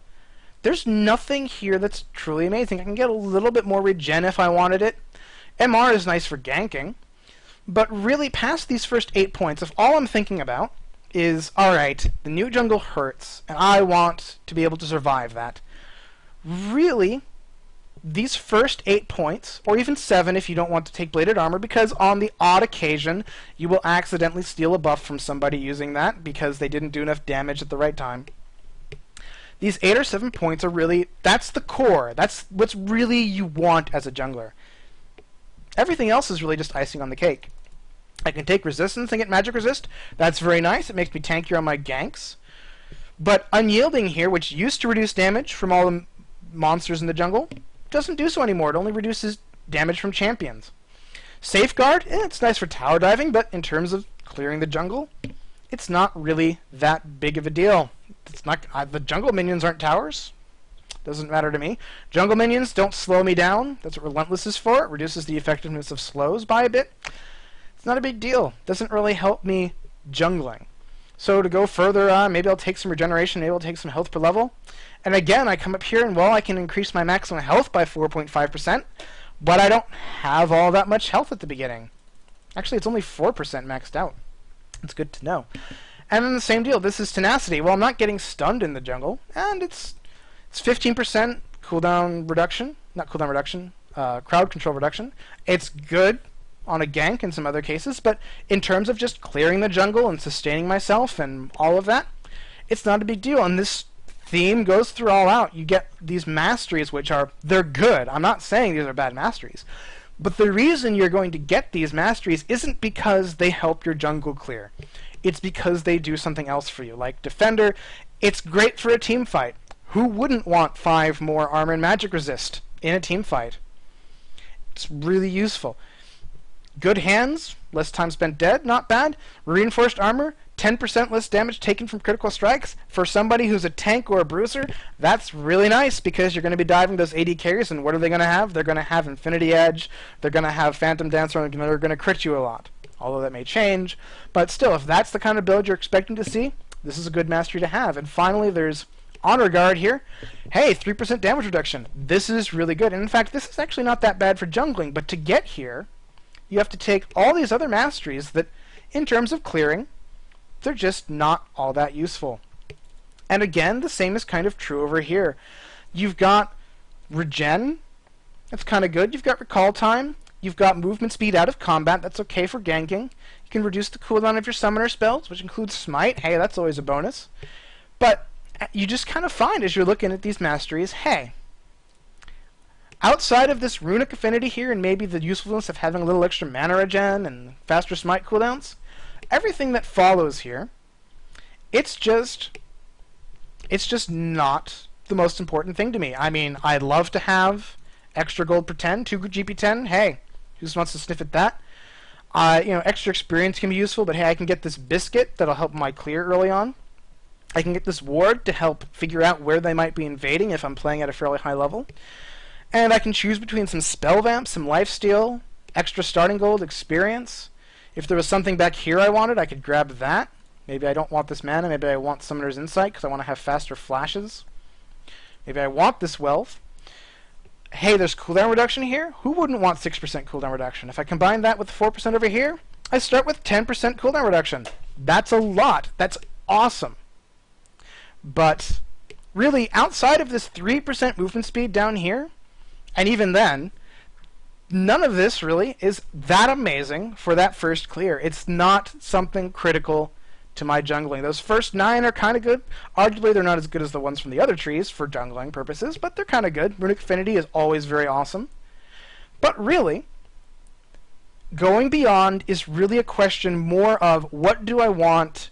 there's nothing here that's truly amazing. I can get a little bit more regen if I wanted it. MR is nice for ganking. But really, past these first 8 points, if all I'm thinking about is, alright, the new jungle hurts, and I want to be able to survive that, really, these first 8 points, or even 7 if you don't want to take bladed armor, because on the odd occasion you will accidentally steal a buff from somebody using that because they didn't do enough damage at the right time. These 8 or 7 points are really, that's the core. That's what's really you want as a jungler. Everything else is really just icing on the cake. I can take resistance and get magic resist. That's very nice. It makes me tankier on my ganks. But unyielding here, which used to reduce damage from all the monsters in the jungle, doesn't do so anymore. It only reduces damage from champions. Safeguard, it's nice for tower diving, but in terms of clearing the jungle, it's not really that big of a deal. It's not the jungle minions aren't towers. Doesn't matter to me. Jungle minions don't slow me down. That's what Relentless is for. It reduces the effectiveness of slows by a bit. It's not a big deal. Doesn't really help me jungling. So to go further, maybe I'll take some regeneration, maybe I'll take some health per level. And again, I come up here and, well, I can increase my maximum health by 4.5%, but I don't have all that much health at the beginning. Actually, it's only 4% maxed out. It's good to know. And then the same deal, this is tenacity. Well, I'm not getting stunned in the jungle, and it's 15% cooldown reduction, not cooldown reduction, crowd control reduction. It's good on a gank in some other cases, but in terms of just clearing the jungle and sustaining myself and all of that, it's not a big deal. And this theme goes through all out. You get these masteries, which they're good. I'm not saying these are bad masteries. But the reason you're going to get these masteries isn't because they help your jungle clear. It's because they do something else for you. Like Defender, it's great for a team fight. Who wouldn't want 5 more armor and magic resist in a team fight? It's really useful. Good hands, less time spent dead, not bad. Reinforced armor, 10% less damage taken from critical strikes. For somebody who's a tank or a bruiser, that's really nice because you're going to be diving those AD carries, and what are they going to have? They're going to have Infinity Edge, they're going to have Phantom Dancer, and they're going to crit you a lot. Although that may change. But still, if that's the kind of build you're expecting to see, this is a good mastery to have. And finally, there's Honor Guard here. Hey, 3% damage reduction. This is really good. And in fact, this is actually not that bad for jungling, but to get here, you have to take all these other masteries that, in terms of clearing, they're just not all that useful. And again, the same is kind of true over here. You've got Regen. That's kind of good. You've got Recall Time. You've got movement speed out of combat. That's okay for ganking. You can reduce the cooldown of your summoner spells, which includes Smite. Hey, that's always a bonus. But you just kind of find, as you're looking at these masteries, hey, outside of this runic affinity here and maybe the usefulness of having a little extra mana regen and faster Smite cooldowns, everything that follows here, it's just not the most important thing to me. I mean, I'd love to have extra gold per 10, 2 GP10. Hey, who just wants to sniff at that? Extra experience can be useful, but hey, I can get this biscuit that'll help my clear early on. I can get this ward to help figure out where they might be invading if I'm playing at a fairly high level. And I can choose between some Spell Vamp, some Lifesteal, extra starting gold, experience. If there was something back here I wanted, I could grab that. Maybe I don't want this mana, maybe I want Summoner's Insight because I want to have faster flashes. Maybe I want this wealth. Hey, there's cooldown reduction here. Who wouldn't want 6% cooldown reduction? If I combine that with 4% over here, I start with 10% cooldown reduction. That's a lot. That's awesome. But really, outside of this 3% movement speed down here, and even then, none of this really is that amazing for that first clear. It's not something critical to my jungling. Those first 9 are kind of good. Arguably, they're not as good as the ones from the other trees for jungling purposes, but they're kind of good. Runic Affinity is always very awesome. But really, going beyond is really a question more of what do I want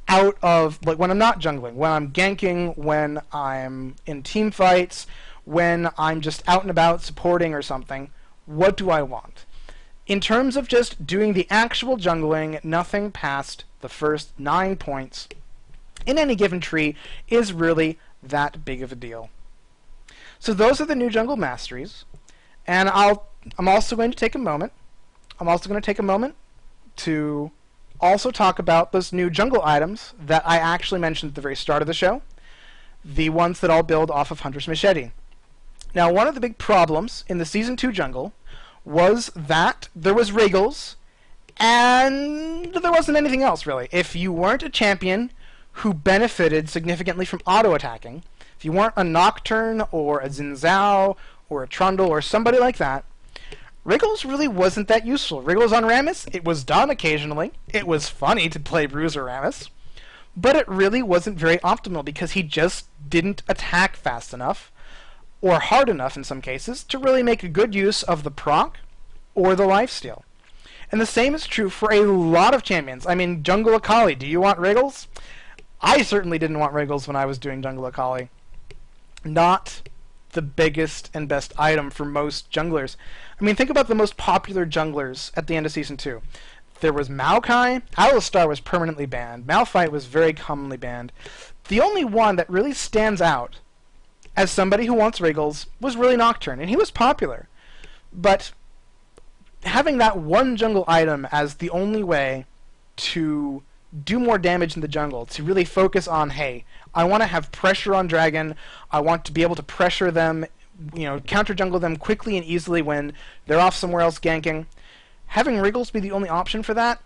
out of, like, when I'm not jungling, when I'm ganking, when I'm in team fights, when I'm just out and about supporting or something. What do I want? In terms of just doing the actual jungling, nothing past the first 9 points in any given tree is really that big of a deal. So those are the new jungle masteries, and I'm also going to take a moment. I'm also going to take a moment to also talk about those new jungle items that I actually mentioned at the very start of the show, the ones that I'll build off of Hunter's Machete. Now, one of the big problems in the Season 2 jungle was that there was Wriggles, and there wasn't anything else, really. If you weren't a champion who benefited significantly from auto-attacking, if you weren't a Nocturne or a Xin Zhao or a Trundle or somebody like that, Wriggles really wasn't that useful. Wriggles on Rammus, it was done occasionally. It was funny to play Bruiser Rammus, but it really wasn't very optimal because he just didn't attack fast enough, or hard enough in some cases, to really make a good use of the proc or the lifesteal. And the same is true for a lot of champions. I mean, Jungle Akali, do you want Wriggles? I certainly didn't want Wriggles when I was doing Jungle Akali. Not the biggest and best item for most junglers. I mean, think about the most popular junglers at the end of Season 2. There was Maokai. Alistar was permanently banned. Malphite was very commonly banned. The only one that really stands out as somebody who wants Wriggles was really Nocturne, and he was popular. But having that one jungle item as the only way to do more damage in the jungle, to really focus on, hey, I want to have pressure on Dragon, I want to be able to pressure them, counter jungle them quickly and easily when they're off somewhere else ganking. Having Wriggles be the only option for that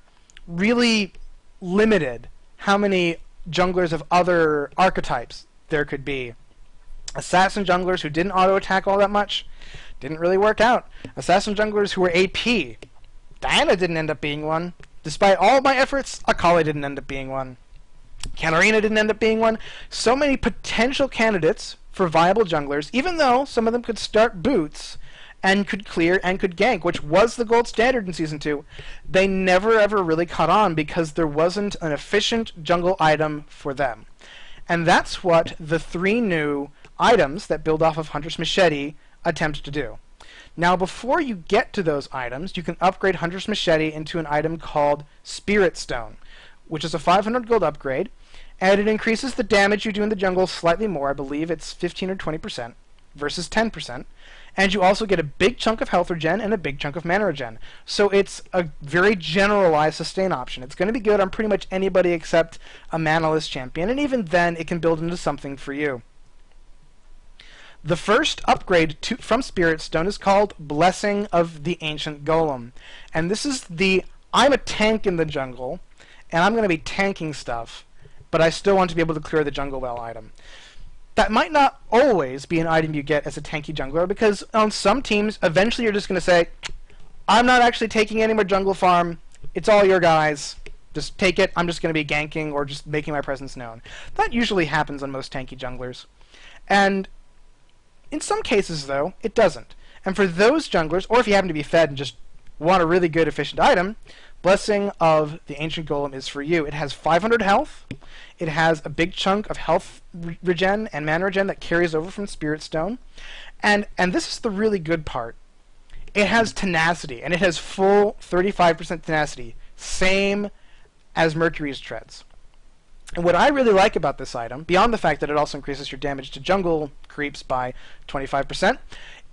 really limited how many junglers of other archetypes there could be. Assassin junglers who didn't auto-attack all that much didn't really work out. Assassin junglers who were AP, Diana didn't end up being one. Despite all my efforts, Akali didn't end up being one. Katarina didn't end up being one. So many potential candidates for viable junglers, even though some of them could start boots and could clear and could gank, which was the gold standard in Season 2. They never ever really caught on because there wasn't an efficient jungle item for them. And that's what the 3 new items that build off of Hunter's Machete attempt to do. Now, before you get to those items, you can upgrade Hunter's Machete into an item called Spirit Stone, which is a 500 gold upgrade, and it increases the damage you do in the jungle slightly more. I believe it's 15 or 20% versus 10%. And you also get a big chunk of health regen and a big chunk of mana regen. So it's a very generalized sustain option. It's going to be good on pretty much anybody except a manaless champion, and even then it can build into something for you. The first upgrade from Spirit Stone is called Blessing of the Ancient Golem. And this is I'm a tank in the jungle, and I'm going to be tanking stuff, but I still want to be able to clear the jungle well item. That might not always be an item you get as a tanky jungler, because on some teams, eventually you're just going to say, I'm not actually taking any more jungle farm, it's all your guys, just take it, I'm just going to be ganking or just making my presence known. That usually happens on most tanky junglers. And in some cases, though, it doesn't. And for those junglers, or if you happen to be fed and just want a really good, efficient item, Blessing of the Ancient Golem is for you. It has 500 health. It has a big chunk of health regen and mana regen that carries over from Spirit Stone. And this is the really good part. It has tenacity, and it has full 35% tenacity, same as Mercury's Treads. And what I really like about this item, beyond the fact that it also increases your damage to jungle creeps by 25%,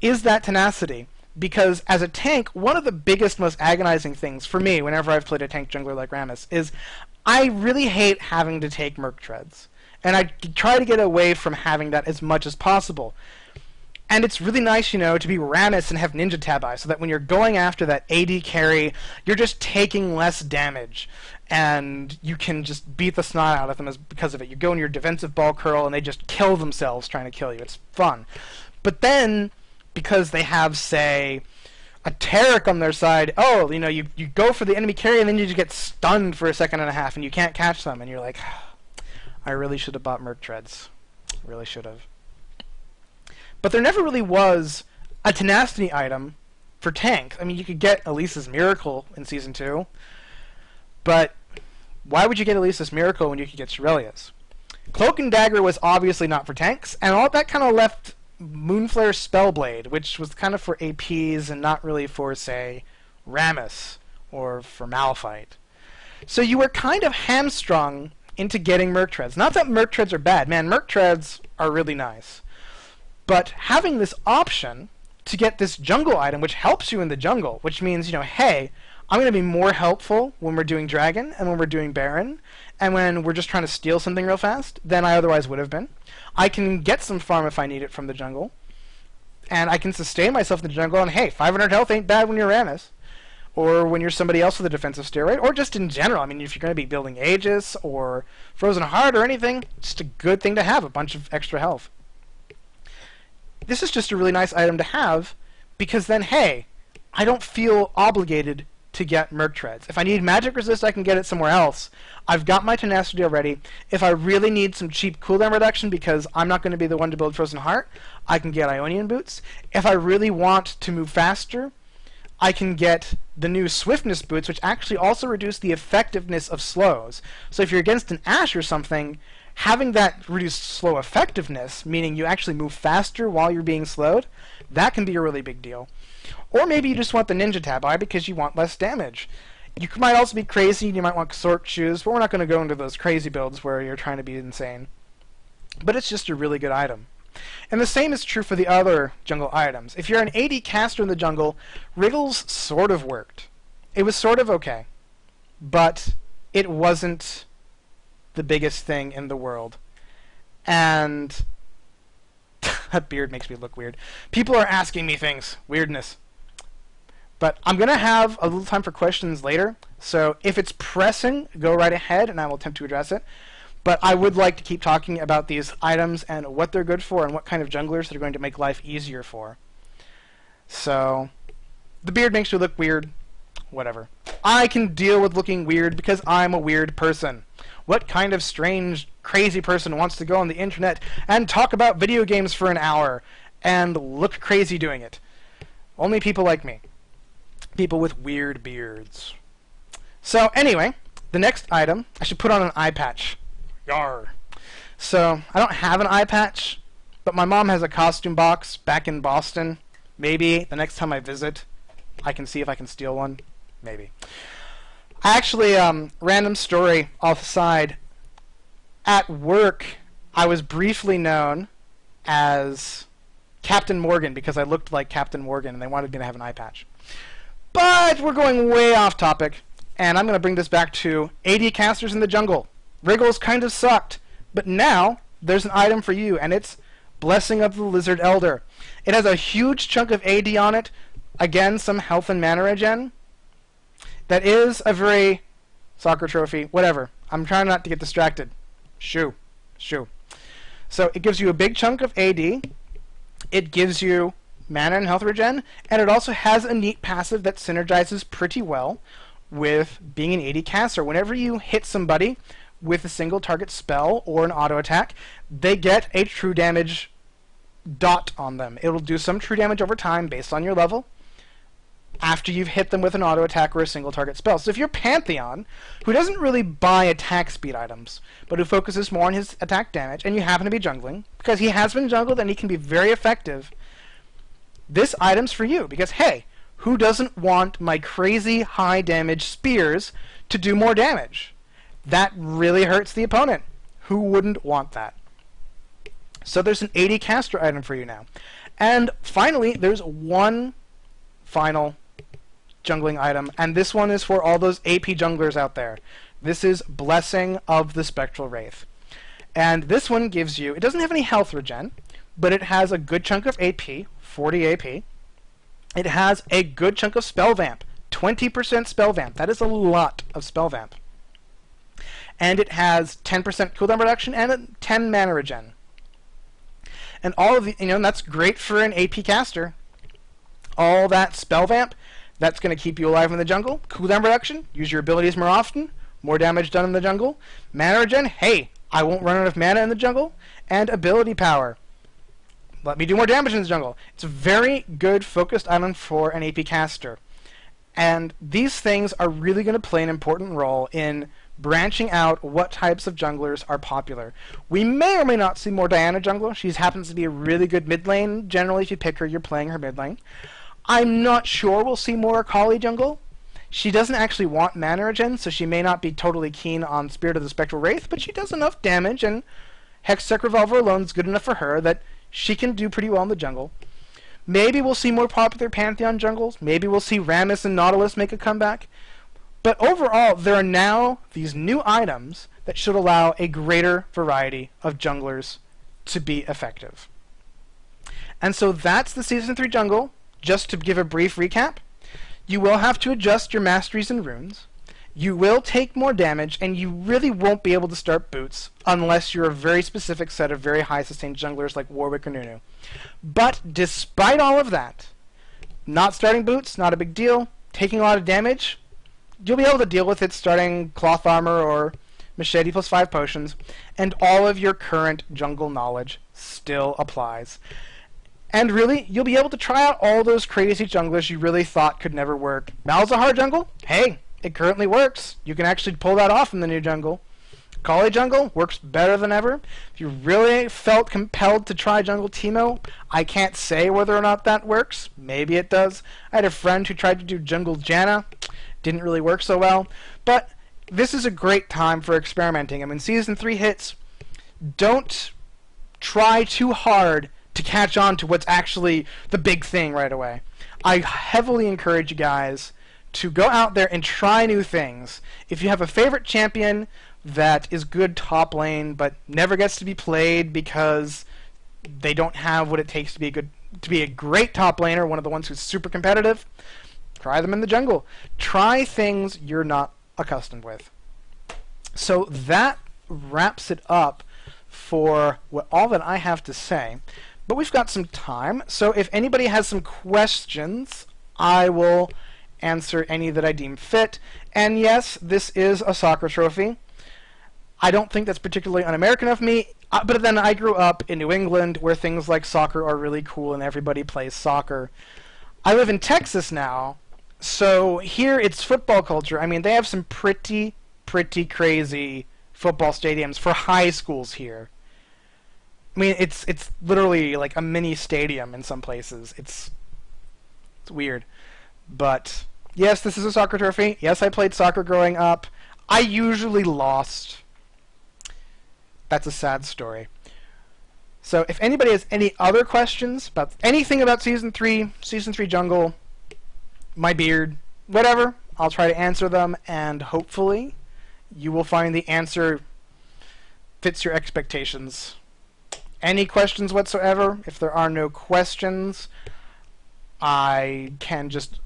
is that tenacity. Because as a tank, one of the biggest, most agonizing things for me whenever I've played a tank jungler like Rammus is I really hate having to take Merc Treads. And I try to get away from having that as much as possible. And it's really nice, you know, to be Rammus and have Ninja Tabi, so that when you're going after that AD carry, you're just taking less damage. And you can just beat the snot out of them because of it. You go in your defensive ball curl, and they just kill themselves trying to kill you. It's fun. But then, because they have, say, a Taric on their side, oh, you know, you go for the enemy carry, and then you just get stunned for a second and a half, and you can't catch them. And you're like, I really should have bought Merc Treads. Really should have. But there never really was a tenacity item for tanks. I mean, you could get Elisa's Miracle in Season 2, but why would you get Elisa's Miracle when you could get Shirelia's? Cloak and Dagger was obviously not for tanks, and all that kind of left Moonflare Spellblade, which was kind of for APs and not really for, say, Rammus or for Malphite. So you were kind of hamstrung into getting Merc Treads. Not that Merc Treads are bad. Man, Merc Treads are really nice. But having this option to get this jungle item, which helps you in the jungle, which means, you know, hey, I'm going to be more helpful when we're doing Dragon and when we're doing Baron and when we're just trying to steal something real fast than I otherwise would have been. I can get some farm if I need it from the jungle, and I can sustain myself in the jungle, and hey, 500 health ain't bad when you're Rammus, or when you're somebody else with a defensive steroid, or just in general. I mean, if you're going to be building Aegis or Frozen Heart or anything, it's just a good thing to have, a bunch of extra health. This is just a really nice item to have, because then, hey, I don't feel obligated to get Merc Treads. If I need Magic Resist, I can get it somewhere else. I've got my Tenacity already. If I really need some cheap cooldown reduction because I'm not going to be the one to build Frozen Heart, I can get Ionian Boots. If I really want to move faster, I can get the new Swiftness Boots, which actually also reduce the effectiveness of slows. So if you're against an Ashe or something, having that reduced slow effectiveness, meaning you actually move faster while you're being slowed, that can be a really big deal. Or maybe you just want the Ninja Tabi because you want less damage. You might also be crazy, and you might want Sword Shoes, but we're not going to go into those crazy builds where you're trying to be insane. But it's just a really good item. And the same is true for the other jungle items. If you're an AD caster in the jungle, Wriggles sort of worked. It was sort of okay, but it wasn't the biggest thing in the world. And that beard makes me look weird. People are asking me things. Weirdness. But I'm going to have a little time for questions later, so if it's pressing, go right ahead, and I will attempt to address it. But I would like to keep talking about these items and what they're good for and what kind of junglers they're going to make life easier for. So, the beard makes me look weird. Whatever. I can deal with looking weird because I'm a weird person. What kind of strange, crazy person wants to go on the internet and talk about video games for an hour and look crazy doing it? Only people like me. People with weird beards. So anyway, the next item, I should put on an eye patch. Yarr. So, I don't have an eye patch, but my mom has a costume box back in Boston. Maybe the next time I visit, I can see if I can steal one. Maybe. Actually, random story off the side. At work, I was briefly known as Captain Morgan because I looked like Captain Morgan and they wanted me to have an eye patch. But we're going way off topic, and I'm going to bring this back to AD casters in the jungle. Wriggles kind of sucked, but now there's an item for you, and it's Blessing of the Lizard Elder. It has a huge chunk of AD on it. Again, some health and mana regen. That is a very soccer trophy. Whatever. I'm trying not to get distracted. Shoo. So it gives you a big chunk of AD. It gives you mana and health regen, and it also has a neat passive that synergizes pretty well with being an AD caster. Whenever you hit somebody with a single target spell or an auto attack, they get a true damage dot on them. It'll do some true damage over time based on your level after you've hit them with an auto attack or a single target spell. So if you're Pantheon, who doesn't really buy attack speed items, but who focuses more on his attack damage, and you happen to be jungling, because he has been jungled and he can be very effective, this item's for you, because hey, who doesn't want my crazy high damage spears to do more damage? That really hurts the opponent. Who wouldn't want that? So there's an 80 caster item for you now. And finally, there's one final jungling item, and this one is for all those AP junglers out there. This is Blessing of the Spectral Wraith. And this one gives you, it doesn't have any health regen, but it has a good chunk of AP, 40 AP. It has a good chunk of spell vamp, 20% spell vamp. That is a lot of spell vamp. And it has 10% cooldown reduction and a 10 mana regen. And all of the, and that's great for an AP caster. All that spell vamp, that's going to keep you alive in the jungle. Cooldown reduction, use your abilities more often. More damage done in the jungle. Mana regen, hey, I won't run out of mana in the jungle. And ability power, let me do more damage in the jungle. It's a very good focused item for an AP caster. And these things are really going to play an important role in branching out what types of junglers are popular. We may or may not see more Diana jungler. She happens to be a really good mid lane. Generally, if you pick her, you're playing her mid lane. I'm not sure we'll see more Akali jungle. She doesn't actually want mana regen, so she may not be totally keen on Spirit of the Spectral Wraith, but she does enough damage, and Hextech Revolver alone is good enough for her that she can do pretty well in the jungle. Maybe we'll see more popular Pantheon jungles. Maybe we'll see Rammus and Nautilus make a comeback. But overall, there are now these new items that should allow a greater variety of junglers to be effective. And so that's the Season 3 jungle. Just to give a brief recap, you will have to adjust your masteries and runes. You will take more damage, and you really won't be able to start boots unless you're a very specific set of very high sustained junglers like Warwick or Nunu. But despite all of that, not starting boots, not a big deal. Taking a lot of damage, you'll be able to deal with it starting cloth armor or machete plus 5 potions, and all of your current jungle knowledge still applies. And really, you'll be able to try out all those crazy junglers you really thought could never work. Malzahar jungle? Hey, it currently works. You can actually pull that off in the new jungle. Kali jungle works better than ever. If you really felt compelled to try jungle Teemo, I can't say whether or not that works. Maybe it does. I had a friend who tried to do jungle Janna. Didn't really work so well. But this is a great time for experimenting. And when Season 3 hits, don't try too hard to catch on to what's actually the big thing right away. I heavily encourage you guys to go out there and try new things. If you have a favorite champion that is good top lane but never gets to be played because they don't have what it takes to be a great top laner, one of the ones who's super competitive, try them in the jungle. Try things you're not accustomed with. So that wraps it up for all that I have to say. But we've got some time, so if anybody has some questions, I will answer any that I deem fit. And yes, this is a soccer trophy. I don't think that's particularly un-American of me, but then I grew up in New England where things like soccer are really cool and everybody plays soccer. I live in Texas now, so here it's football culture. I mean, they have some pretty crazy football stadiums for high schools here. I mean, it's literally like a mini stadium in some places. It's weird. But yes, this is a soccer trophy. Yes, I played soccer growing up. I usually lost. That's a sad story. So if anybody has any other questions about anything about Season 3 Jungle, my beard, whatever, I'll try to answer them, and hopefully you will find the answer fits your expectations. Any questions whatsoever? If there are no questions, I can just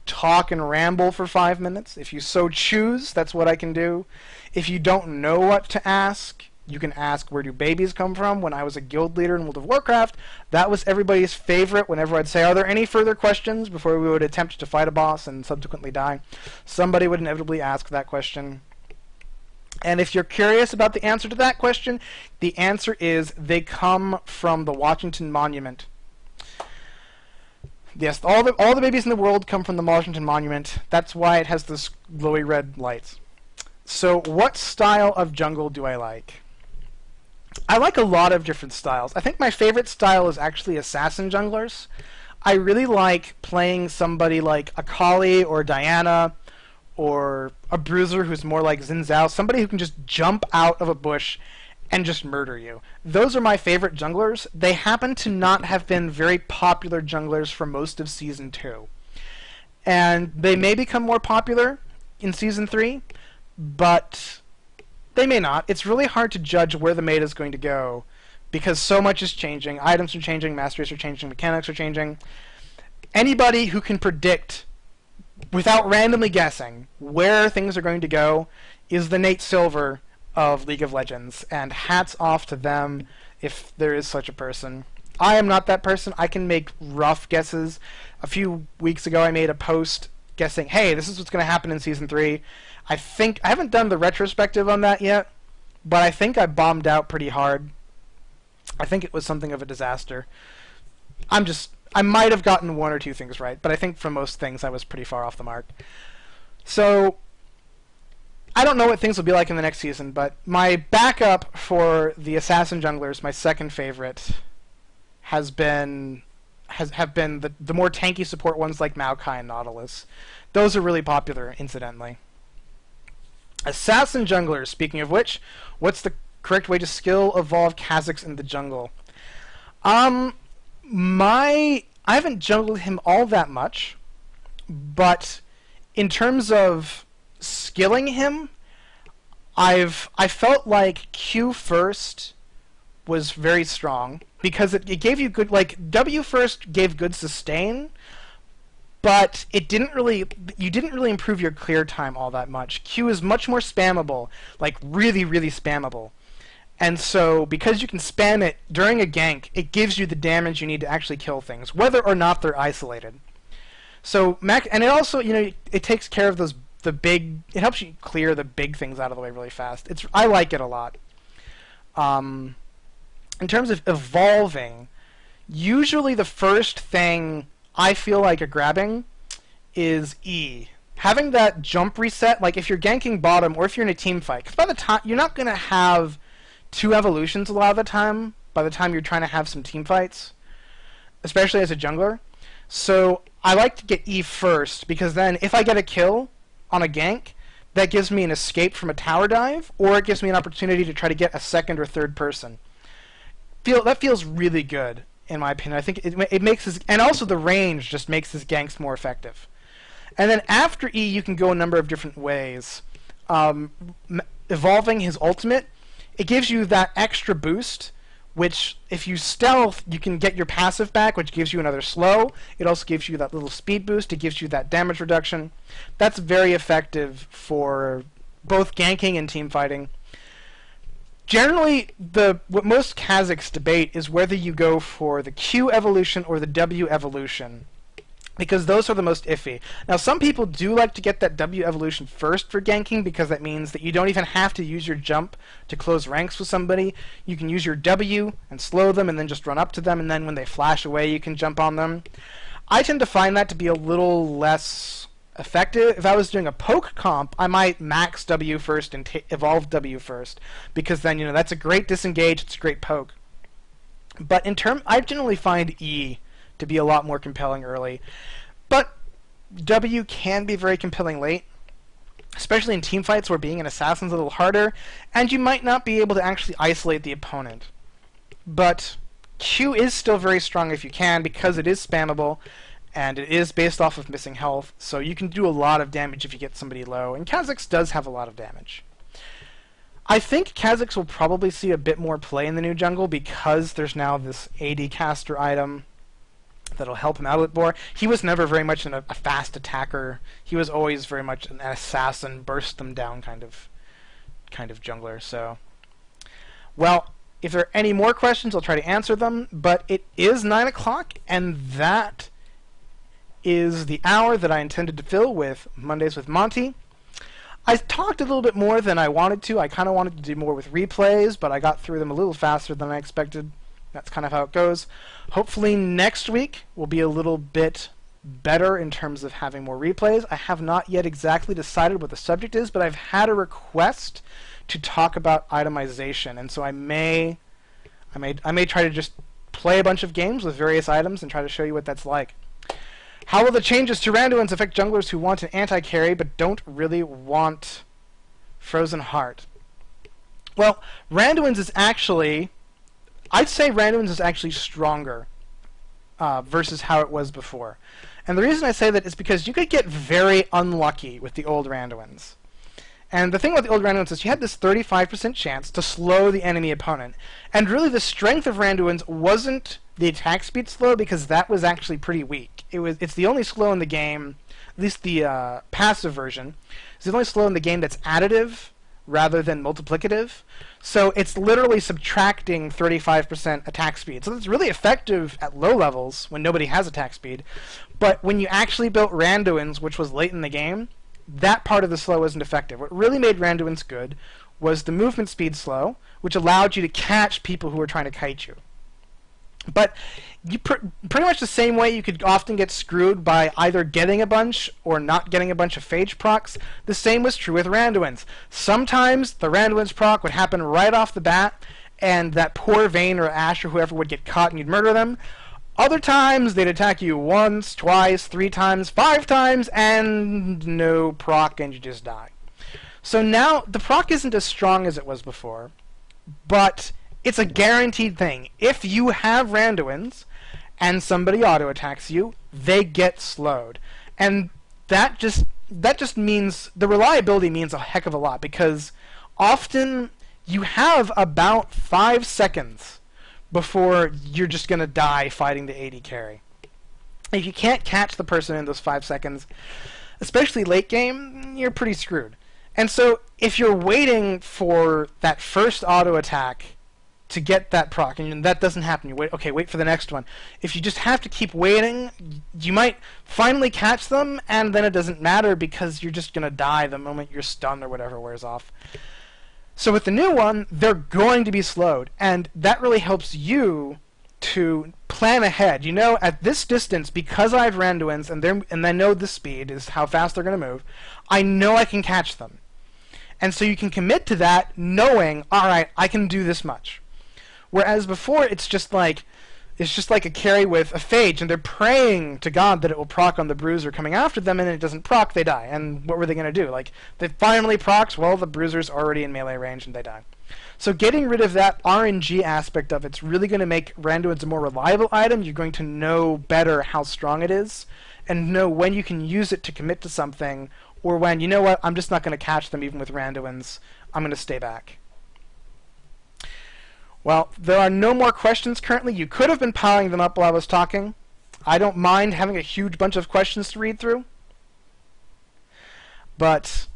talk and ramble for 5 minutes. If you so choose, that's what I can do. If you don't know what to ask, you can ask, where do babies come from? When I was a guild leader in World of Warcraft, that was everybody's favorite. Whenever I'd say, are there any further questions before we would attempt to fight a boss and subsequently die, somebody would inevitably ask that question. And if you're curious about the answer to that question, the answer is they come from the Washington Monument. Yes, all the babies in the world come from the Washington Monument. That's why it has those glowy red lights. So what style of jungle do I like? I like a lot of different styles. I think my favorite style is actually assassin junglers. I really like playing somebody like Akali or Diana or a bruiser who's more like Xin Zhao, somebody who can just jump out of a bush and just murder you. Those are my favorite junglers. They happen to not have been very popular junglers for most of Season 2. And they may become more popular in Season 3, but they may not. It's really hard to judge where the meta is going to go because so much is changing. Items are changing, masteries are changing, mechanics are changing. Anybody who can predict, without randomly guessing, where things are going to go is the Nate Silver of League of Legends, and hats off to them if there is such a person. I am not that person. I can make rough guesses. A few weeks ago I made a post guessing, hey, this is what's going to happen in Season 3. I haven't done the retrospective on that yet, but I think I bombed out pretty hard. I think it was something of a disaster. I might have gotten one or two things right, but I think for most things I was pretty far off the mark. So I don't know what things will be like in the next season, but my backup for the Assassin Junglers, my second favorite, have been the more tanky support ones like Maokai and Nautilus. Those are really popular, incidentally. Assassin Junglers, speaking of which, what's the correct way to skill evolve Kha'Zix in the jungle? I haven't jungled him all that much, but in terms of skilling him, I felt like Q first was very strong because it gave you good, like, W first gave good sustain, but you didn't really improve your clear time all that much. Q is much more spammable, like really, really spammable. And so, because you can spam it during a gank, it gives you the damage you need to actually kill things, whether or not they're isolated. So, and it also, it takes care of it helps you clear the big things out of the way really fast. I like it a lot. In terms of evolving, usually the first thing I feel like grabbing is E. Having that jump reset, like if you're ganking bottom or if you're in a team fight, because by the time, you're not going to have 2 evolutions a lot of the time, by the time you're trying to have some team fights, especially as a jungler. So I like to get E first, because then if I get a kill on a gank, that gives me an escape from a tower dive, or it gives me an opportunity to try to get a second or third person. That feels really good, in my opinion. I think it makes his, and also the range just makes his ganks more effective. And then after E, you can go a number of different ways. Evolving his ultimate, it gives you that extra boost, which if you stealth, you can get your passive back, which gives you another slow. It also gives you that little speed boost. It gives you that damage reduction. That's very effective for both ganking and team fighting. Generally, what most Kha'Zix debate is whether you go for the Q evolution or the W evolution, because those are the most iffy. Now, some people do like to get that W evolution first for ganking, because that means that you don't even have to use your jump to close ranks with somebody. You can use your W and slow them and then just run up to them, and then when they flash away, you can jump on them. I tend to find that to be a little less effective. If I was doing a poke comp, I might max W first and evolve W first, because then, that's a great disengage, it's a great poke. But I generally find E to be a lot more compelling early. But W can be very compelling late, especially in team fights where being an assassin's a little harder, and you might not be able to actually isolate the opponent. But Q is still very strong if you can, because it is spammable, and it is based off of missing health, so you can do a lot of damage if you get somebody low, and Kha'Zix does have a lot of damage. I think Kha'Zix will probably see a bit more play in the new jungle, because there's now this AD caster item that'll help him out a bit more. He was never very much a fast attacker. He was always very much an assassin, burst them down kind of jungler. So, well, if there are any more questions, I'll try to answer them, but it is 9 o'clock, and that is the hour that I intended to fill with Mondays with Monty. I talked a little bit more than I wanted to. I kind of wanted to do more with replays, but I got through them a little faster than I expected. That's kind of how it goes. Hopefully next week will be a little bit better in terms of having more replays. I have not yet exactly decided what the subject is, but I've had a request to talk about itemization, and so I may try to just play a bunch of games with various items and try to show you what that's like. How will the changes to Randuin's affect junglers who want an anti-carry but don't really want Frozen Heart? Well, Randuin's is actually... I'd say Randuin's is actually stronger versus how it was before. And the reason I say that is because you could get very unlucky with the old Randuin's. And the thing about the old Randuin's is you had this 35% chance to slow the enemy opponent. And really the strength of Randuin's wasn't the attack speed slow, because that was actually pretty weak. It's the only slow in the game, at least the passive version, it's the only slow in the game that's additive rather than multiplicative. So it's literally subtracting 35% attack speed. So it's really effective at low levels when nobody has attack speed. But when you actually built Randuin's, which was late in the game, that part of the slow isn't effective. What really made Randuin's good was the movement speed slow, which allowed you to catch people who were trying to kite you. But you pretty much the same way you could often get screwed by either getting a bunch or not getting a bunch of phage procs, the same was true with Randuin's. Sometimes the Randuin's proc would happen right off the bat, and that poor Vayne or Ashe or whoever would get caught and you'd murder them. Other times they'd attack you once, twice, 3 times, 5 times, and no proc, and you just die. So now the proc isn't as strong as it was before, but it's a guaranteed thing. If you have Randuin's and somebody auto-attacks you, they get slowed. And that just means, the reliability means a heck of a lot, because often you have about 5 seconds before you're just going to die fighting the AD carry. If you can't catch the person in those 5 seconds, especially late game, you're pretty screwed. And so if you're waiting for that first auto-attack to get that proc, and that doesn't happen, you wait for the next one. If you just have to keep waiting, you might finally catch them, and then it doesn't matter because you're just going to die the moment your stun or whatever wears off. So with the new one, they're going to be slowed, and that really helps you to plan ahead. You know, at this distance, because I have Randuin's and I know the speed is how fast they're going to move, I know I can catch them. And so you can commit to that knowing, alright, I can do this much. Whereas before, it's just like a carry with a phage, and they're praying to God that it will proc on the bruiser coming after them, and it doesn't proc, they die. And what were they going to do? Like, they finally procs, well, the bruiser's already in melee range, and they die. So getting rid of that RNG aspect of it's really going to make Randuin's a more reliable item. You're going to know better how strong it is, and know when you can use it to commit to something, or when, you know what, I'm just not going to catch them even with Randuin's, I'm going to stay back. Well, there are no more questions currently. You could have been piling them up while I was talking. I don't mind having a huge bunch of questions to read through. But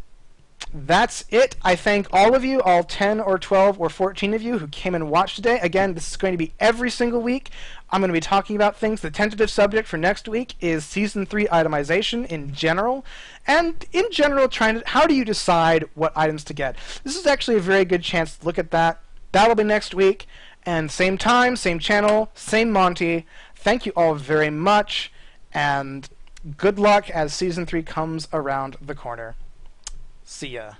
that's it. I thank all of you, all 10 or 12 or 14 of you who came and watched today. Again, this is going to be every single week. I'm going to be talking about things. The tentative subject for next week is Season 3 itemization in general. And in general, how do you decide what items to get? This is actually a very good chance to look at that. That'll be next week, and same time, same channel, same Monte. Thank you all very much, and good luck as Season 3 comes around the corner. See ya.